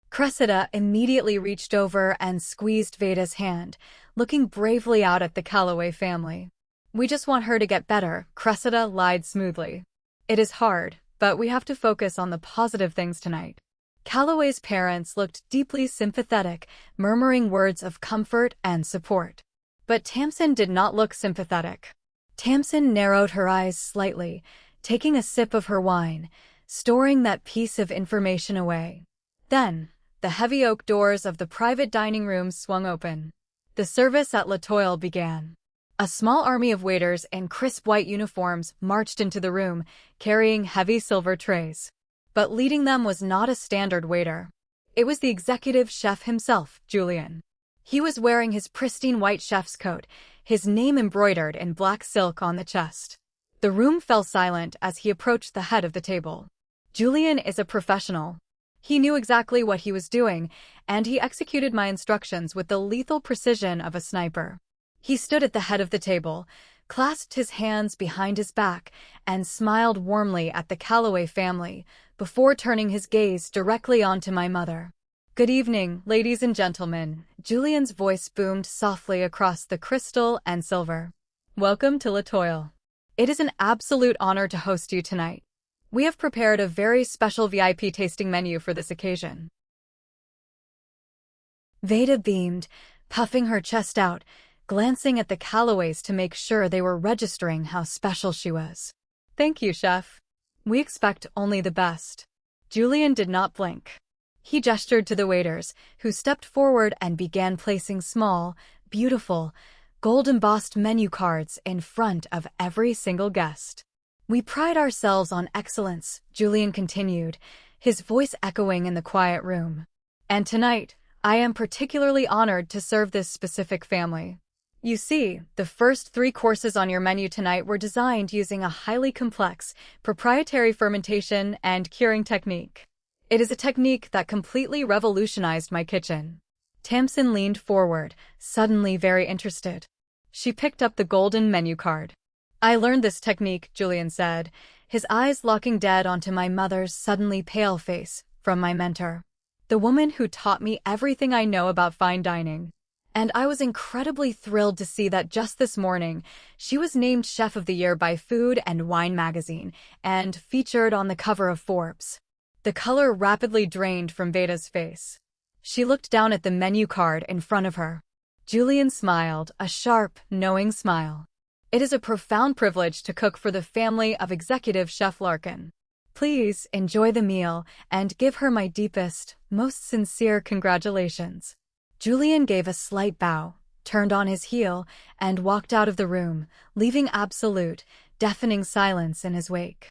Cressida immediately reached over and squeezed Veda's hand, looking bravely out at the Calloway family. "We just want her to get better," Cressida lied smoothly. "It is hard, but we have to focus on the positive things tonight." Calloway's parents looked deeply sympathetic, murmuring words of comfort and support. But Tamsin did not look sympathetic. Tamsin narrowed her eyes slightly, taking a sip of her wine, storing that piece of information away. Then, the heavy oak doors of the private dining room swung open. The service at L'Etoile began. A small army of waiters in crisp white uniforms marched into the room, carrying heavy silver trays. But leading them was not a standard waiter. It was the executive chef himself, Julian. He was wearing his pristine white chef's coat, his name embroidered in black silk on the chest. The room fell silent as he approached the head of the table. Julian is a professional. He knew exactly what he was doing, and he executed my instructions with the lethal precision of a sniper. He stood at the head of the table, clasped his hands behind his back, and smiled warmly at the Calloway family, before turning his gaze directly onto my mother. "Good evening, ladies and gentlemen," Julian's voice boomed softly across the crystal and silver. "Welcome to L'Etoile. It is an absolute honor to host you tonight. We have prepared a very special VIP tasting menu for this occasion." Veda beamed, puffing her chest out, glancing at the Calloways to make sure they were registering how special she was. "Thank you, chef. We expect only the best." Julian did not blink. He gestured to the waiters, who stepped forward and began placing small, beautiful, gold-embossed menu cards in front of every single guest. "We pride ourselves on excellence," Julian continued, his voice echoing in the quiet room. "And tonight, I am particularly honored to serve this specific family. You see, the first 3 courses on your menu tonight were designed using a highly complex, proprietary fermentation and curing technique. It is a technique that completely revolutionized my kitchen." Tamsin leaned forward, suddenly very interested. She picked up the golden menu card. "I learned this technique," Julian said, his eyes locking dead onto my mother's suddenly pale face, "from my mentor, the woman who taught me everything I know about fine dining." And I was incredibly thrilled to see that just this morning, she was named Chef of the Year by Food and Wine magazine and featured on the cover of Forbes. The color rapidly drained from Veda's face. She looked down at the menu card in front of her. Julian smiled, a sharp, knowing smile. "It is a profound privilege to cook for the family of Executive Chef Larkin. Please enjoy the meal and give her my deepest, most sincere congratulations." Julian gave a slight bow, turned on his heel, and walked out of the room, leaving absolute, deafening silence in his wake.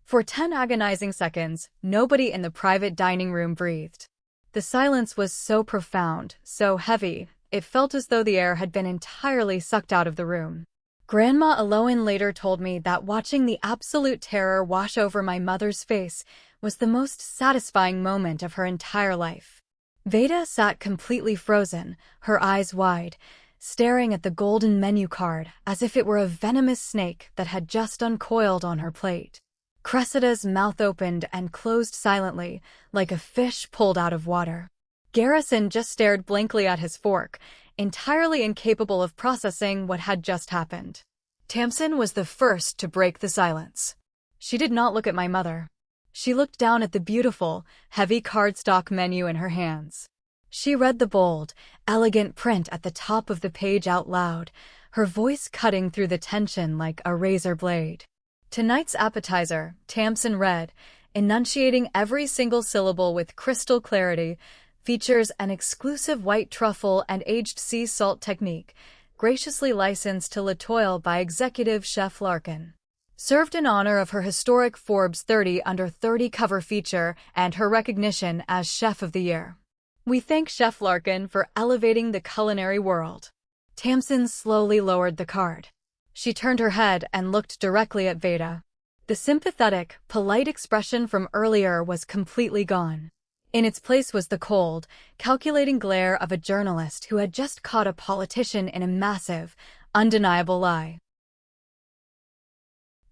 For 10 agonizing seconds, nobody in the private dining room breathed. The silence was so profound, so heavy, it felt as though the air had been entirely sucked out of the room. Grandma Aloan later told me that watching the absolute terror wash over my mother's face was the most satisfying moment of her entire life. Veda sat completely frozen, her eyes wide, staring at the golden menu card as if it were a venomous snake that had just uncoiled on her plate. Cressida's mouth opened and closed silently, like a fish pulled out of water. Garrison just stared blankly at his fork, entirely incapable of processing what had just happened. Tamsin was the first to break the silence. She did not look at my mother. She looked down at the beautiful, heavy cardstock menu in her hands. She read the bold, elegant print at the top of the page out loud, her voice cutting through the tension like a razor blade. "Tonight's appetizer," Tamsin read, enunciating every single syllable with crystal clarity, "features an exclusive white truffle and aged sea salt technique, graciously licensed to Latoile by Executive Chef Larkin. Served in honor of her historic Forbes 30 Under 30 cover feature and her recognition as Chef of the Year. We thank Chef Larkin for elevating the culinary world." Tamsin slowly lowered the card. She turned her head and looked directly at Veda. The sympathetic, polite expression from earlier was completely gone. In its place was the cold, calculating glare of a journalist who had just caught a politician in a massive, undeniable lie.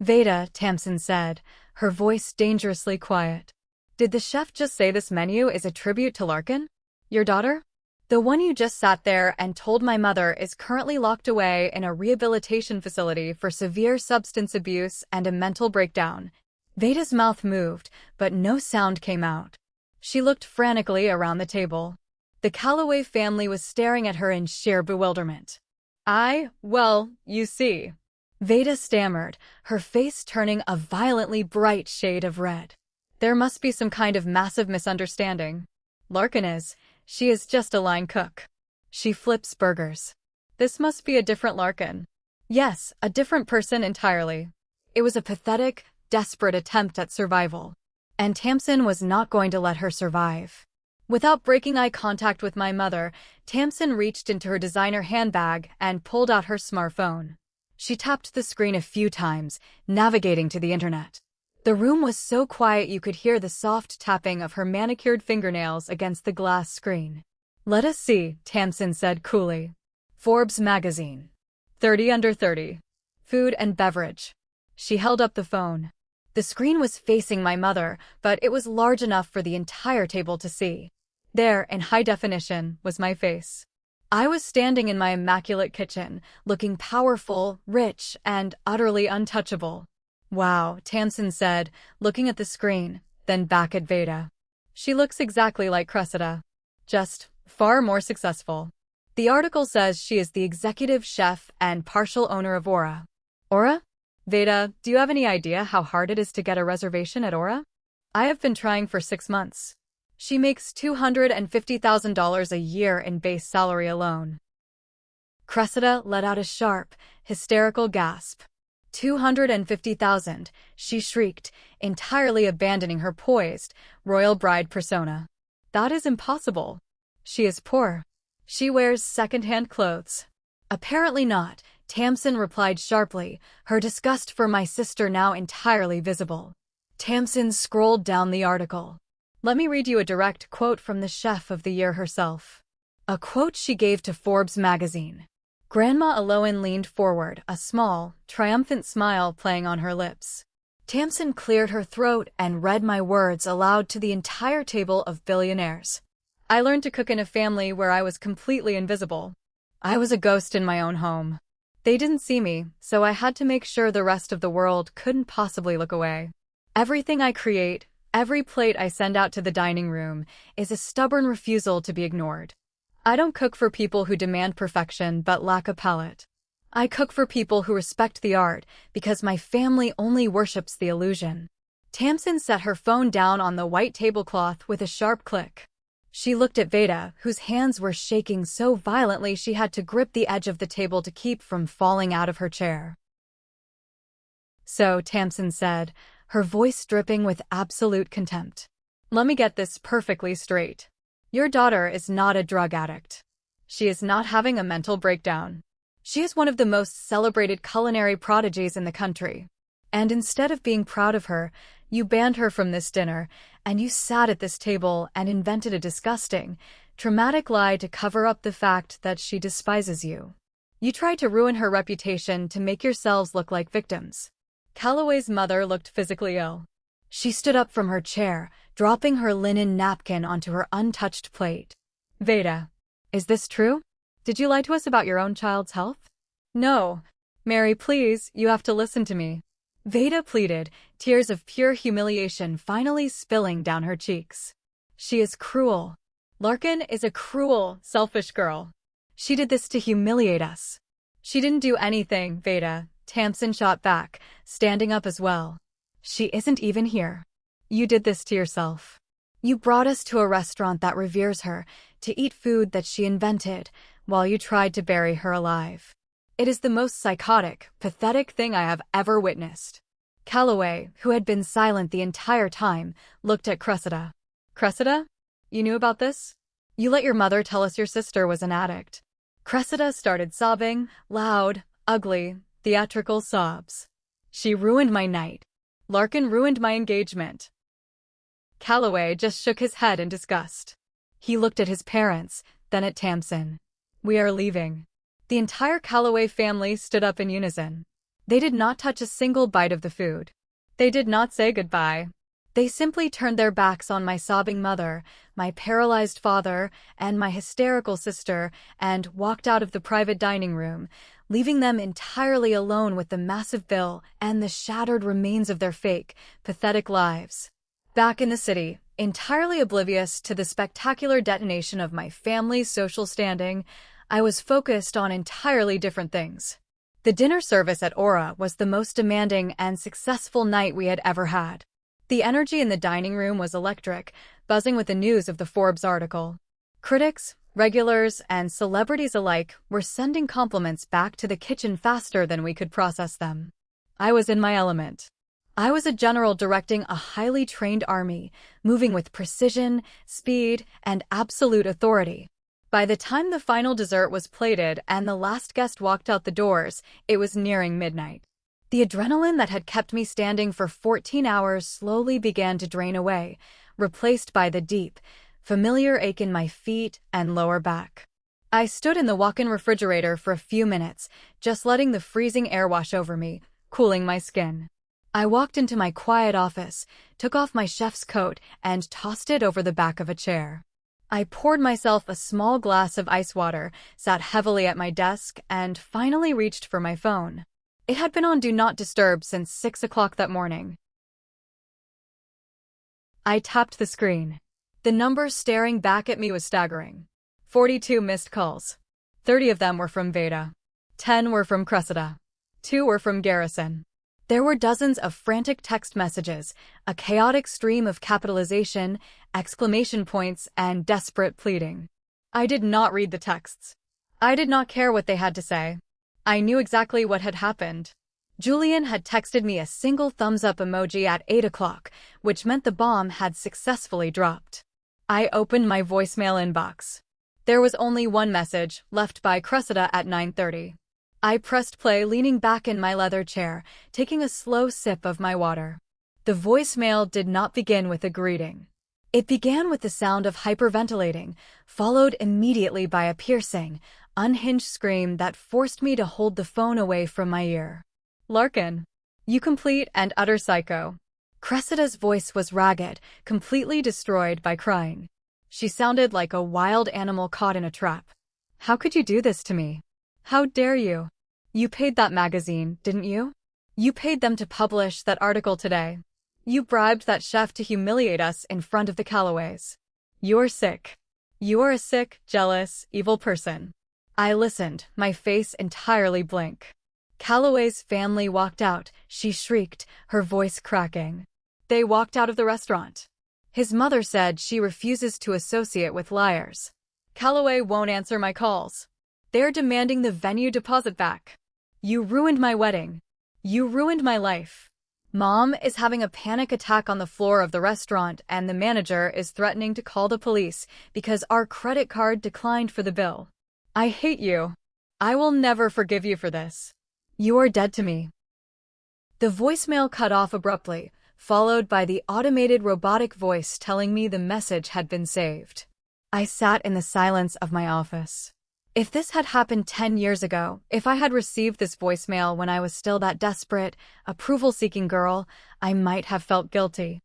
"Veda," Tamsin said, her voice dangerously quiet. "Did the chef just say this menu is a tribute to Larkin? Your daughter? The one you just sat there and told my mother is currently locked away in a rehabilitation facility for severe substance abuse and a mental breakdown." Veda's mouth moved, but no sound came out. She looked frantically around the table. The Calloway family was staring at her in sheer bewilderment. Well, you see," Veda stammered, her face turning a violently bright shade of red. "There must be some kind of massive misunderstanding. She is just a line cook. She flips burgers. This must be a different Larkin. Yes, a different person entirely." It was a pathetic, desperate attempt at survival. And Tamsin was not going to let her survive. Without breaking eye contact with my mother, Tamsin reached into her designer handbag and pulled out her smartphone. She tapped the screen a few times, navigating to the internet. The room was so quiet you could hear the soft tapping of her manicured fingernails against the glass screen. "Let us see," Tamsin said coolly. "Forbes magazine. 30 Under 30. Food and beverage." She held up the phone. The screen was facing my mother, but it was large enough for the entire table to see. There, in high definition, was my face. I was standing in my immaculate kitchen, looking powerful, rich, and utterly untouchable. "Wow," Tamsin said, looking at the screen, then back at Veda. "She looks exactly like Cressida. Just far more successful. The article says she is the executive chef and partial owner of Aura." "Aura? Veda, do you have any idea how hard it is to get a reservation at Aura? I have been trying for 6 months. She makes $250,000 a year in base salary alone." Cressida let out a sharp, hysterical gasp. 250,000, she shrieked, entirely abandoning her poised, royal bride persona. That is impossible. She is poor. She wears second-hand clothes. Apparently not, Tamsin replied sharply, her disgust for my sister now entirely visible. Tamsin scrolled down the article. Let me read you a direct quote from the chef of the year herself. A quote she gave to Forbes magazine. Grandma Aloan leaned forward, a small, triumphant smile playing on her lips. Tamsin cleared her throat and read my words aloud to the entire table of billionaires. I learned to cook in a family where I was completely invisible. I was a ghost in my own home. They didn't see me, so I had to make sure the rest of the world couldn't possibly look away. Everything I create, every plate I send out to the dining room, is a stubborn refusal to be ignored. I don't cook for people who demand perfection but lack a palate. I cook for people who respect the art because my family only worships the illusion. Tamsin set her phone down on the white tablecloth with a sharp click. She looked at Veda, whose hands were shaking so violently she had to grip the edge of the table to keep from falling out of her chair. So, Tamsin said, her voice dripping with absolute contempt. Let me get this perfectly straight. Your daughter is not a drug addict. She is not having a mental breakdown. She is one of the most celebrated culinary prodigies in the country. And instead of being proud of her, you banned her from this dinner, and you sat at this table and invented a disgusting, traumatic lie to cover up the fact that she despises you. You tried to ruin her reputation to make yourselves look like victims. Calloway's mother looked physically ill. She stood up from her chair, dropping her linen napkin onto her untouched plate. Veda, is this true? Did you lie to us about your own child's health? No. Mary, please, you have to listen to me. Veda pleaded, tears of pure humiliation finally spilling down her cheeks. She is cruel. Larkin is a cruel, selfish girl. She did this to humiliate us. She didn't do anything, Veda, Tamsin shot back, standing up as well. She isn't even here. You did this to yourself. You brought us to a restaurant that reveres her, to eat food that she invented, while you tried to bury her alive. It is the most psychotic, pathetic thing I have ever witnessed. Calloway, who had been silent the entire time, looked at Cressida. Cressida? You knew about this? You let your mother tell us your sister was an addict. Cressida started sobbing, loud, ugly, theatrical sobs. She ruined my night. Larkin ruined my engagement. Calloway just shook his head in disgust. He looked at his parents, then at Tamsin. We are leaving. The entire Calloway family stood up in unison. They did not touch a single bite of the food. They did not say goodbye. They simply turned their backs on my sobbing mother, my paralyzed father, and my hysterical sister, and walked out of the private dining room, leaving them entirely alone with the massive bill and the shattered remains of their fake, pathetic lives. Back in the city, entirely oblivious to the spectacular detonation of my family's social standing, I was focused on entirely different things. The dinner service at Aura was the most demanding and successful night we had ever had. The energy in the dining room was electric, buzzing with the news of the Forbes article. Critics, regulars, and celebrities alike were sending compliments back to the kitchen faster than we could process them. I was in my element. I was a general directing a highly trained army, moving with precision, speed, and absolute authority. By the time the final dessert was plated and the last guest walked out the doors, it was nearing midnight. The adrenaline that had kept me standing for 14 hours slowly began to drain away, replaced by the deep, familiar ache in my feet and lower back. I stood in the walk-in refrigerator for a few minutes, just letting the freezing air wash over me, cooling my skin. I walked into my quiet office, took off my chef's coat, and tossed it over the back of a chair. I poured myself a small glass of ice water, sat heavily at my desk, and finally reached for my phone. It had been on Do Not Disturb since 6 o'clock that morning. I tapped the screen. The number staring back at me was staggering. 42 missed calls. 30 of them were from Veda. 10 were from Cressida. 2 were from Garrison. There were dozens of frantic text messages, a chaotic stream of capitalization, exclamation points, and desperate pleading. I did not read the texts. I did not care what they had to say. I knew exactly what had happened. Julian had texted me a single thumbs-up emoji at 8 o'clock, which meant the bomb had successfully dropped. I opened my voicemail inbox. There was only one message, left by Cressida at 9:30. I pressed play, leaning back in my leather chair, taking a slow sip of my water. The voicemail did not begin with a greeting. It began with the sound of hyperventilating, followed immediately by a piercing, unhinged scream that forced me to hold the phone away from my ear. Larkin, you complete and utter psycho. Cressida's voice was ragged, completely destroyed by crying. She sounded like a wild animal caught in a trap. How could you do this to me? How dare you? You paid that magazine, didn't you? You paid them to publish that article today. You bribed that chef to humiliate us in front of the Callaways. You're sick. You are a sick, jealous, evil person. I listened, my face entirely blank. Calloway's family walked out, she shrieked, her voice cracking. They walked out of the restaurant. His mother said she refuses to associate with liars. Calloway won't answer my calls. They're demanding the venue deposit back. You ruined my wedding. You ruined my life. Mom is having a panic attack on the floor of the restaurant, and the manager is threatening to call the police because our credit card declined for the bill. I hate you. I will never forgive you for this. You are dead to me. The voicemail cut off abruptly, followed by the automated robotic voice telling me the message had been saved. I sat in the silence of my office. If this had happened 10 years ago, if I had received this voicemail when I was still that desperate, approval-seeking girl, I might have felt guilty.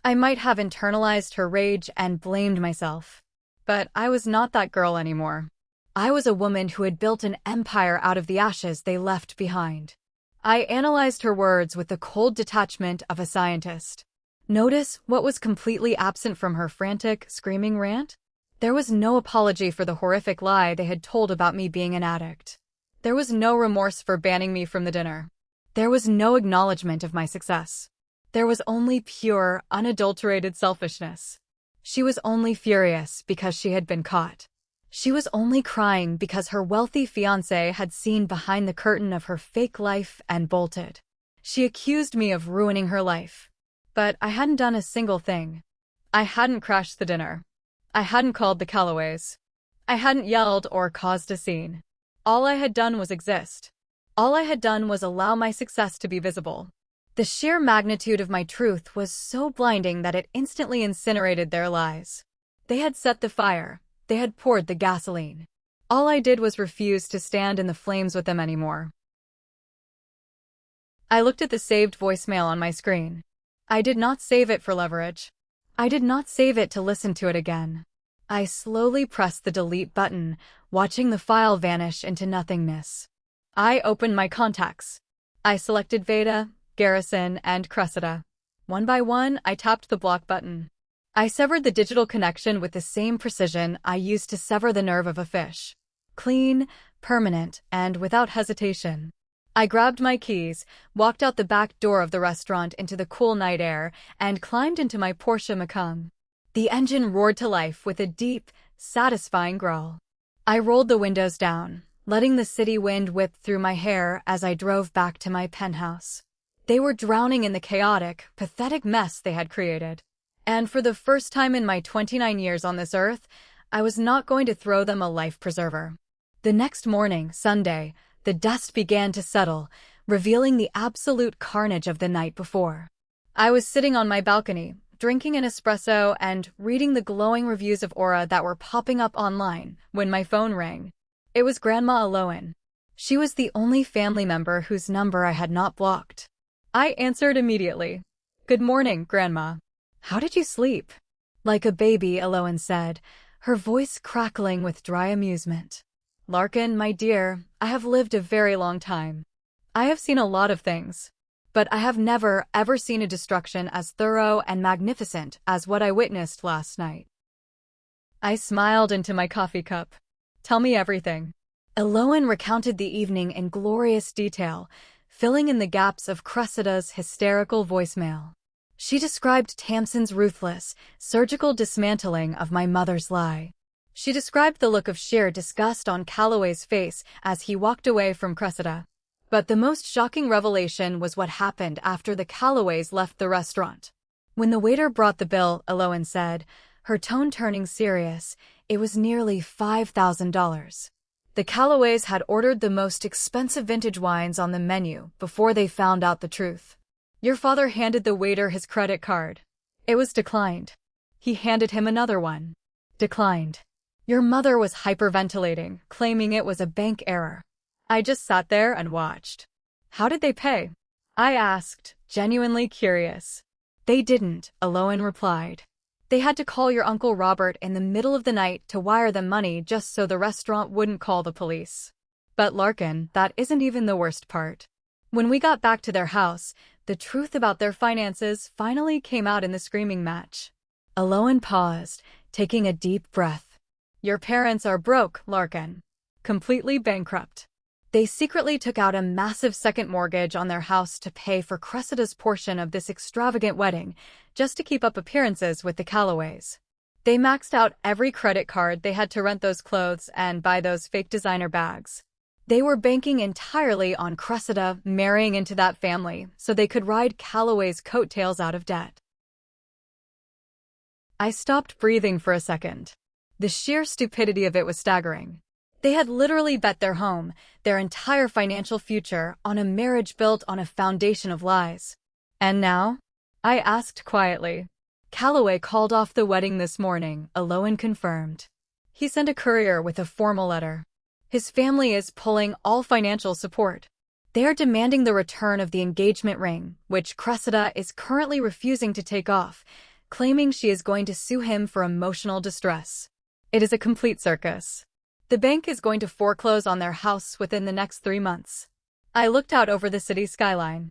I might have internalized her rage and blamed myself. But I was not that girl anymore. I was a woman who had built an empire out of the ashes they left behind. I analyzed her words with the cold detachment of a scientist. Notice what was completely absent from her frantic, screaming rant? There was no apology for the horrific lie they had told about me being an addict. There was no remorse for banning me from the dinner. There was no acknowledgement of my success. There was only pure, unadulterated selfishness. She was only furious because she had been caught. She was only crying because her wealthy fiancé had seen behind the curtain of her fake life and bolted. She accused me of ruining her life. But I hadn't done a single thing. I hadn't crashed the dinner. I hadn't called the Callaways. I hadn't yelled or caused a scene. All I had done was exist. All I had done was allow my success to be visible. The sheer magnitude of my truth was so blinding that it instantly incinerated their lies. They had set the fire. They had poured the gasoline. All I did was refuse to stand in the flames with them anymore. I looked at the saved voicemail on my screen. I did not save it for leverage. I did not save it to listen to it again. I slowly pressed the delete button, watching the file vanish into nothingness. I opened my contacts. I selected Veda, Garrison, and Cressida. One by one, I tapped the block button. I severed the digital connection with the same precision I used to sever the nerve of a fish. Clean, permanent, and without hesitation. I grabbed my keys, walked out the back door of the restaurant into the cool night air, and climbed into my Porsche Macan. The engine roared to life with a deep, satisfying growl. I rolled the windows down, letting the city wind whip through my hair as I drove back to my penthouse. They were drowning in the chaotic, pathetic mess they had created. And for the first time in my 29 years on this earth, I was not going to throw them a life preserver. The next morning, Sunday, the dust began to settle, revealing the absolute carnage of the night before. I was sitting on my balcony, drinking an espresso and reading the glowing reviews of Aura that were popping up online, when my phone rang. It was Grandma Aloan. She was the only family member whose number I had not blocked. I answered immediately. "Good morning, Grandma. How did you sleep?" Like a baby, Aloan said, her voice crackling with dry amusement. "Larkin, my dear, I have lived a very long time. I have seen a lot of things. But I have never, ever seen a destruction as thorough and magnificent as what I witnessed last night." I smiled into my coffee cup. "Tell me everything." Aloan recounted the evening in glorious detail, filling in the gaps of Cressida's hysterical voicemail. She described Tamsin's ruthless, surgical dismantling of my mother's lie. She described the look of sheer disgust on Calloway's face as he walked away from Cressida. But the most shocking revelation was what happened after the Calloways left the restaurant. When the waiter brought the bill, Eloan said, her tone turning serious, it was nearly $5,000. The Calloways had ordered the most expensive vintage wines on the menu before they found out the truth. Your father handed the waiter his credit card. It was declined. He handed him another one. Declined. Your mother was hyperventilating, claiming it was a bank error. I just sat there and watched. How did they pay? I asked, genuinely curious. They didn't, Eloan replied. They had to call your Uncle Robert in the middle of the night to wire them money just so the restaurant wouldn't call the police. But Larkin, that isn't even the worst part. When we got back to their house, the truth about their finances finally came out in the screaming match. Eloan paused, taking a deep breath. Your parents are broke, Larkin. Completely bankrupt. They secretly took out a massive second mortgage on their house to pay for Cressida's portion of this extravagant wedding, just to keep up appearances with the Calloways. They maxed out every credit card they had to rent those clothes and buy those fake designer bags. They were banking entirely on Cressida marrying into that family so they could ride Calloway's coattails out of debt. I stopped breathing for a second. The sheer stupidity of it was staggering. They had literally bet their home, their entire financial future, on a marriage built on a foundation of lies. And now? I asked quietly. Calloway called off the wedding this morning, Eloan confirmed. He sent a courier with a formal letter. His family is pulling all financial support. They are demanding the return of the engagement ring, which Cressida is currently refusing to take off, claiming she is going to sue him for emotional distress. It is a complete circus. The bank is going to foreclose on their house within the next 3 months. I looked out over the city skyline.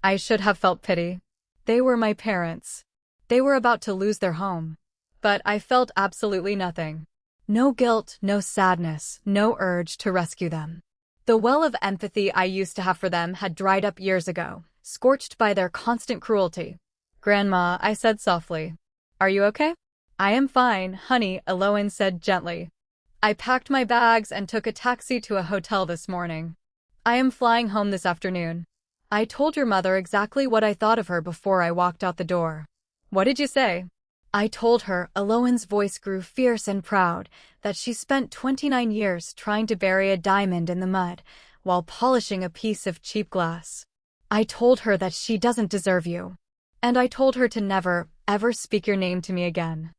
I should have felt pity. They were my parents. They were about to lose their home. But I felt absolutely nothing. No guilt, no sadness, no urge to rescue them. The well of empathy I used to have for them had dried up years ago, scorched by their constant cruelty. Grandma, I said softly. Are you okay? I am fine, honey, Eloan said gently. I packed my bags and took a taxi to a hotel this morning. I am flying home this afternoon. I told your mother exactly what I thought of her before I walked out the door. What did you say? I told her, Eloan's voice grew fierce and proud, that she spent 29 years trying to bury a diamond in the mud while polishing a piece of cheap glass. I told her that she doesn't deserve you. And I told her to never, ever speak your name to me again.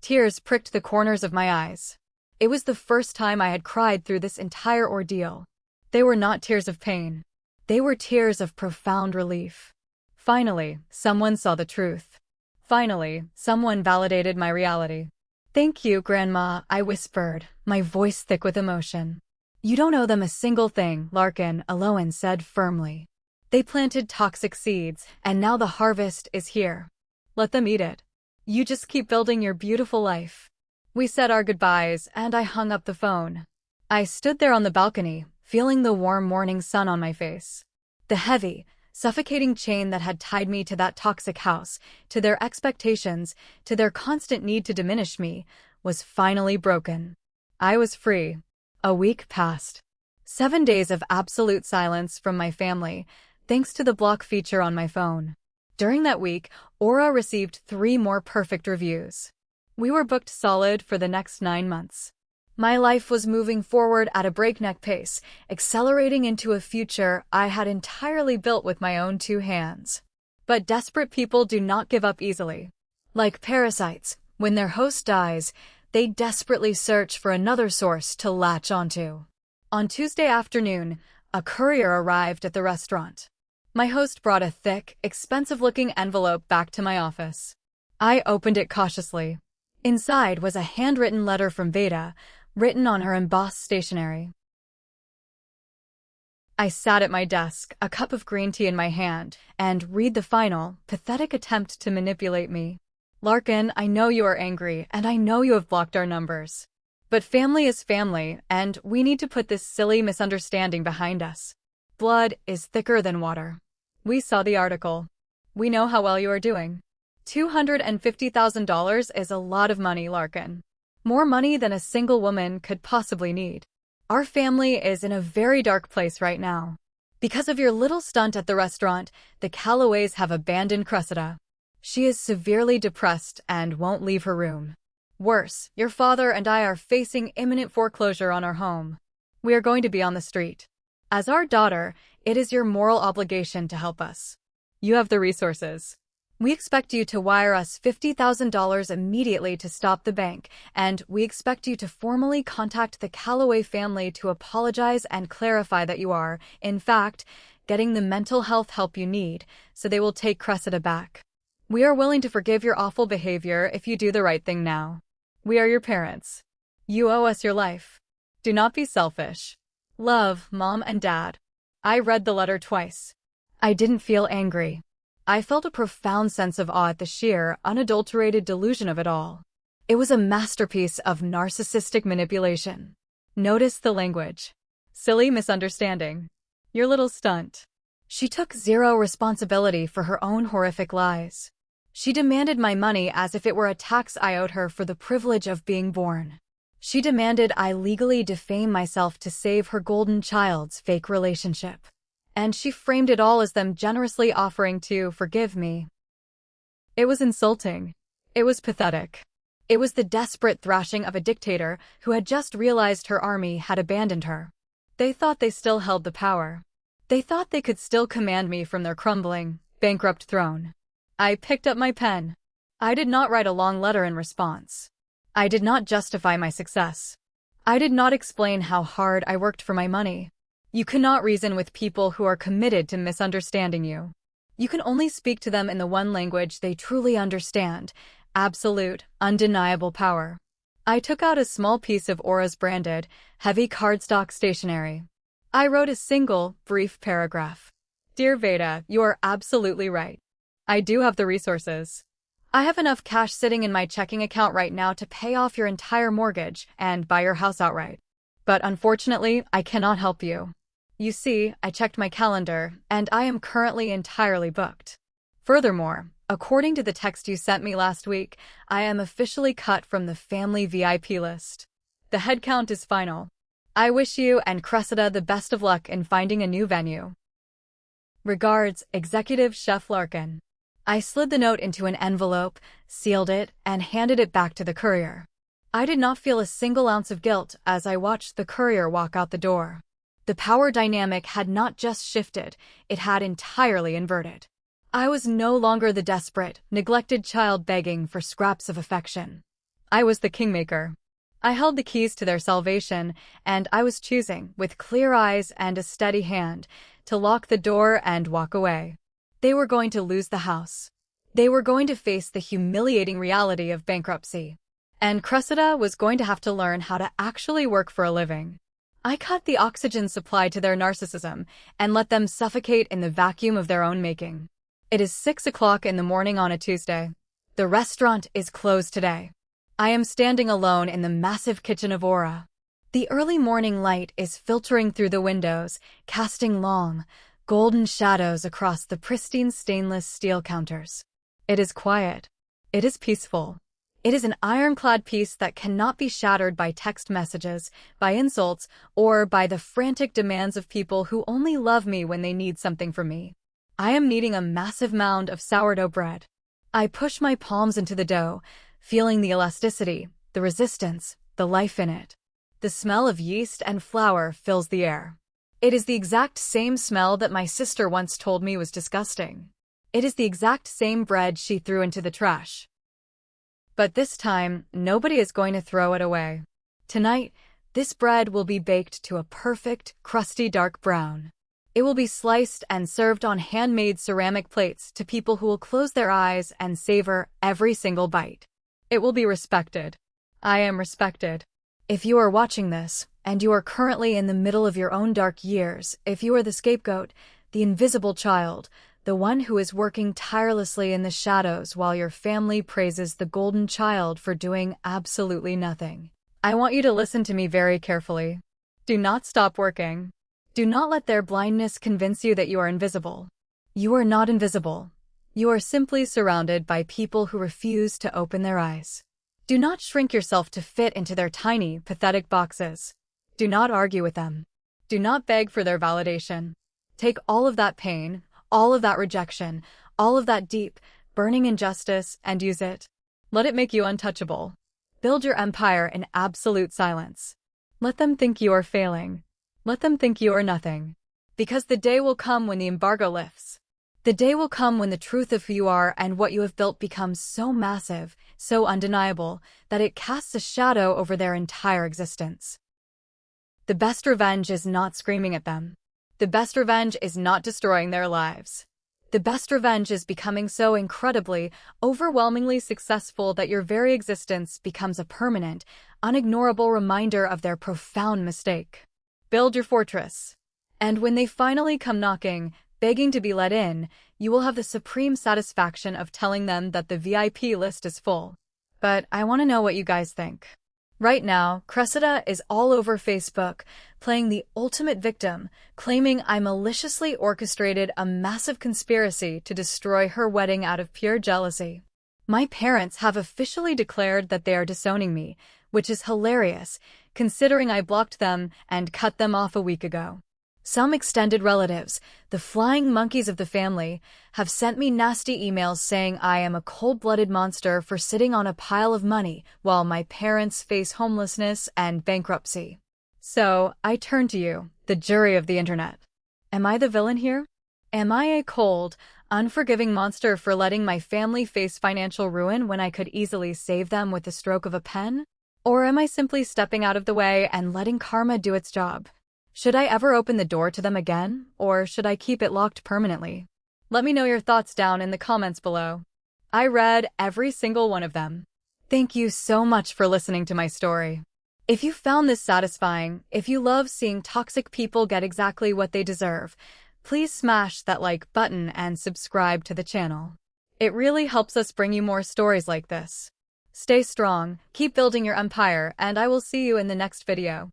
Tears pricked the corners of my eyes. It was the first time I had cried through this entire ordeal. They were not tears of pain. They were tears of profound relief. Finally, someone saw the truth. Finally, someone validated my reality. Thank you, Grandma, I whispered, my voice thick with emotion. You don't owe them a single thing, Larkin, Eloan said firmly. They planted toxic seeds, and now the harvest is here. Let them eat it. You just keep building your beautiful life. We said our goodbyes, and I hung up the phone. I stood there on the balcony, feeling the warm morning sun on my face. The heavy, suffocating chain that had tied me to that toxic house, to their expectations, to their constant need to diminish me, was finally broken. I was free. A week passed. 7 days of absolute silence from my family, thanks to the block feature on my phone. During that week, Aura received 3 more perfect reviews. We were booked solid for the next 9 months. My life was moving forward at a breakneck pace, accelerating into a future I had entirely built with my own 2 hands. But desperate people do not give up easily. Like parasites, when their host dies, they desperately search for another source to latch onto. On Tuesday afternoon, a courier arrived at the restaurant. My host brought a thick, expensive-looking envelope back to my office. I opened it cautiously. Inside was a handwritten letter from Veda, written on her embossed stationery. I sat at my desk, a cup of green tea in my hand, and read the final, pathetic attempt to manipulate me. Larkin, I know you are angry, and I know you have blocked our numbers. But family is family, and we need to put this silly misunderstanding behind us. Blood is thicker than water. We saw the article. We know how well you are doing. $250,000 is a lot of money, Larkin. More money than a single woman could possibly need. Our family is in a very dark place right now. Because of your little stunt at the restaurant, the Callaways have abandoned Cressida. She is severely depressed and won't leave her room. Worse, your father and I are facing imminent foreclosure on our home. We are going to be on the street. As our daughter, it is your moral obligation to help us. You have the resources. We expect you to wire us $50,000 immediately to stop the bank, and we expect you to formally contact the Callaway family to apologize and clarify that you are, in fact, getting the mental health help you need, so they will take Cressida back. We are willing to forgive your awful behavior if you do the right thing now. We are your parents. You owe us your life. Do not be selfish. Love, Mom and Dad. I read the letter twice. I didn't feel angry. I felt a profound sense of awe at the sheer, unadulterated delusion of it all. It was a masterpiece of narcissistic manipulation. Notice the language. Silly misunderstanding. Your little stunt. She took zero responsibility for her own horrific lies. She demanded my money as if it were a tax I owed her for the privilege of being born. She demanded I legally defame myself to save her golden child's fake relationship. And she framed it all as them generously offering to forgive me. It was insulting. It was pathetic. It was the desperate thrashing of a dictator who had just realized her army had abandoned her. They thought they still held the power. They thought they could still command me from their crumbling, bankrupt throne. I picked up my pen. I did not write a long letter in response. I did not justify my success. I did not explain how hard I worked for my money. You cannot reason with people who are committed to misunderstanding you. You can only speak to them in the one language they truly understand: absolute, undeniable power. I took out a small piece of Aura's branded, heavy cardstock stationery. I wrote a single, brief paragraph. Dear Veda, you are absolutely right. I do have the resources. I have enough cash sitting in my checking account right now to pay off your entire mortgage and buy your house outright. But unfortunately, I cannot help you. You see, I checked my calendar, and I am currently entirely booked. Furthermore, according to the text you sent me last week, I am officially cut from the family VIP list. The headcount is final. I wish you and Cressida the best of luck in finding a new venue. Regards, Executive Chef Larkin. I slid the note into an envelope, sealed it, and handed it back to the courier. I did not feel a single ounce of guilt as I watched the courier walk out the door. The power dynamic had not just shifted, it had entirely inverted. I was no longer the desperate, neglected child begging for scraps of affection. I was the kingmaker. I held the keys to their salvation, and I was choosing, with clear eyes and a steady hand, to lock the door and walk away. They were going to lose the house. They were going to face the humiliating reality of bankruptcy. And Cressida was going to have to learn how to actually work for a living. I cut the oxygen supply to their narcissism and let them suffocate in the vacuum of their own making. It is 6 o'clock in the morning on a Tuesday. The restaurant is closed today. I am standing alone in the massive kitchen of Aura. The early morning light is filtering through the windows, casting long, golden shadows across the pristine stainless steel counters. It is quiet. It is peaceful. It is an ironclad peace that cannot be shattered by text messages, by insults, or by the frantic demands of people who only love me when they need something from me. I am kneading a massive mound of sourdough bread. I push my palms into the dough, feeling the elasticity, the resistance, the life in it. The smell of yeast and flour fills the air. It is the exact same smell that my sister once told me was disgusting. It is the exact same bread she threw into the trash. But this time, nobody is going to throw it away. Tonight, this bread will be baked to a perfect, crusty dark brown. It will be sliced and served on handmade ceramic plates to people who will close their eyes and savor every single bite. It will be respected. I am respected. If you are watching this, and you are currently in the middle of your own dark years, if you are the scapegoat, the invisible child, the one who is working tirelessly in the shadows while your family praises the golden child for doing absolutely nothing, I want you to listen to me very carefully. Do not stop working. Do not let their blindness convince you that you are invisible. You are not invisible. You are simply surrounded by people who refuse to open their eyes. Do not shrink yourself to fit into their tiny, pathetic boxes. Do not argue with them. Do not beg for their validation. Take all of that pain, all of that rejection, all of that deep, burning injustice, and use it. Let it make you untouchable. Build your empire in absolute silence. Let them think you are failing. Let them think you are nothing. Because the day will come when the embargo lifts. The day will come when the truth of who you are and what you have built becomes so massive, so undeniable, that it casts a shadow over their entire existence. The best revenge is not screaming at them. The best revenge is not destroying their lives. The best revenge is becoming so incredibly, overwhelmingly successful that your very existence becomes a permanent, unignorable reminder of their profound mistake. Build your fortress. And when they finally come knocking, begging to be let in, you will have the supreme satisfaction of telling them that the VIP list is full. But I want to know what you guys think. Right now, Cressida is all over Facebook, playing the ultimate victim, claiming I maliciously orchestrated a massive conspiracy to destroy her wedding out of pure jealousy. My parents have officially declared that they are disowning me, which is hilarious, considering I blocked them and cut them off a week ago. Some extended relatives, the flying monkeys of the family, have sent me nasty emails saying I am a cold-blooded monster for sitting on a pile of money while my parents face homelessness and bankruptcy. So, I turn to you, the jury of the internet. Am I the villain here? Am I a cold, unforgiving monster for letting my family face financial ruin when I could easily save them with the stroke of a pen? Or am I simply stepping out of the way and letting karma do its job? Should I ever open the door to them again, or should I keep it locked permanently? Let me know your thoughts down in the comments below. I read every single one of them. Thank you so much for listening to my story. If you found this satisfying, if you love seeing toxic people get exactly what they deserve, please smash that like button and subscribe to the channel. It really helps us bring you more stories like this. Stay strong, keep building your empire, and I will see you in the next video.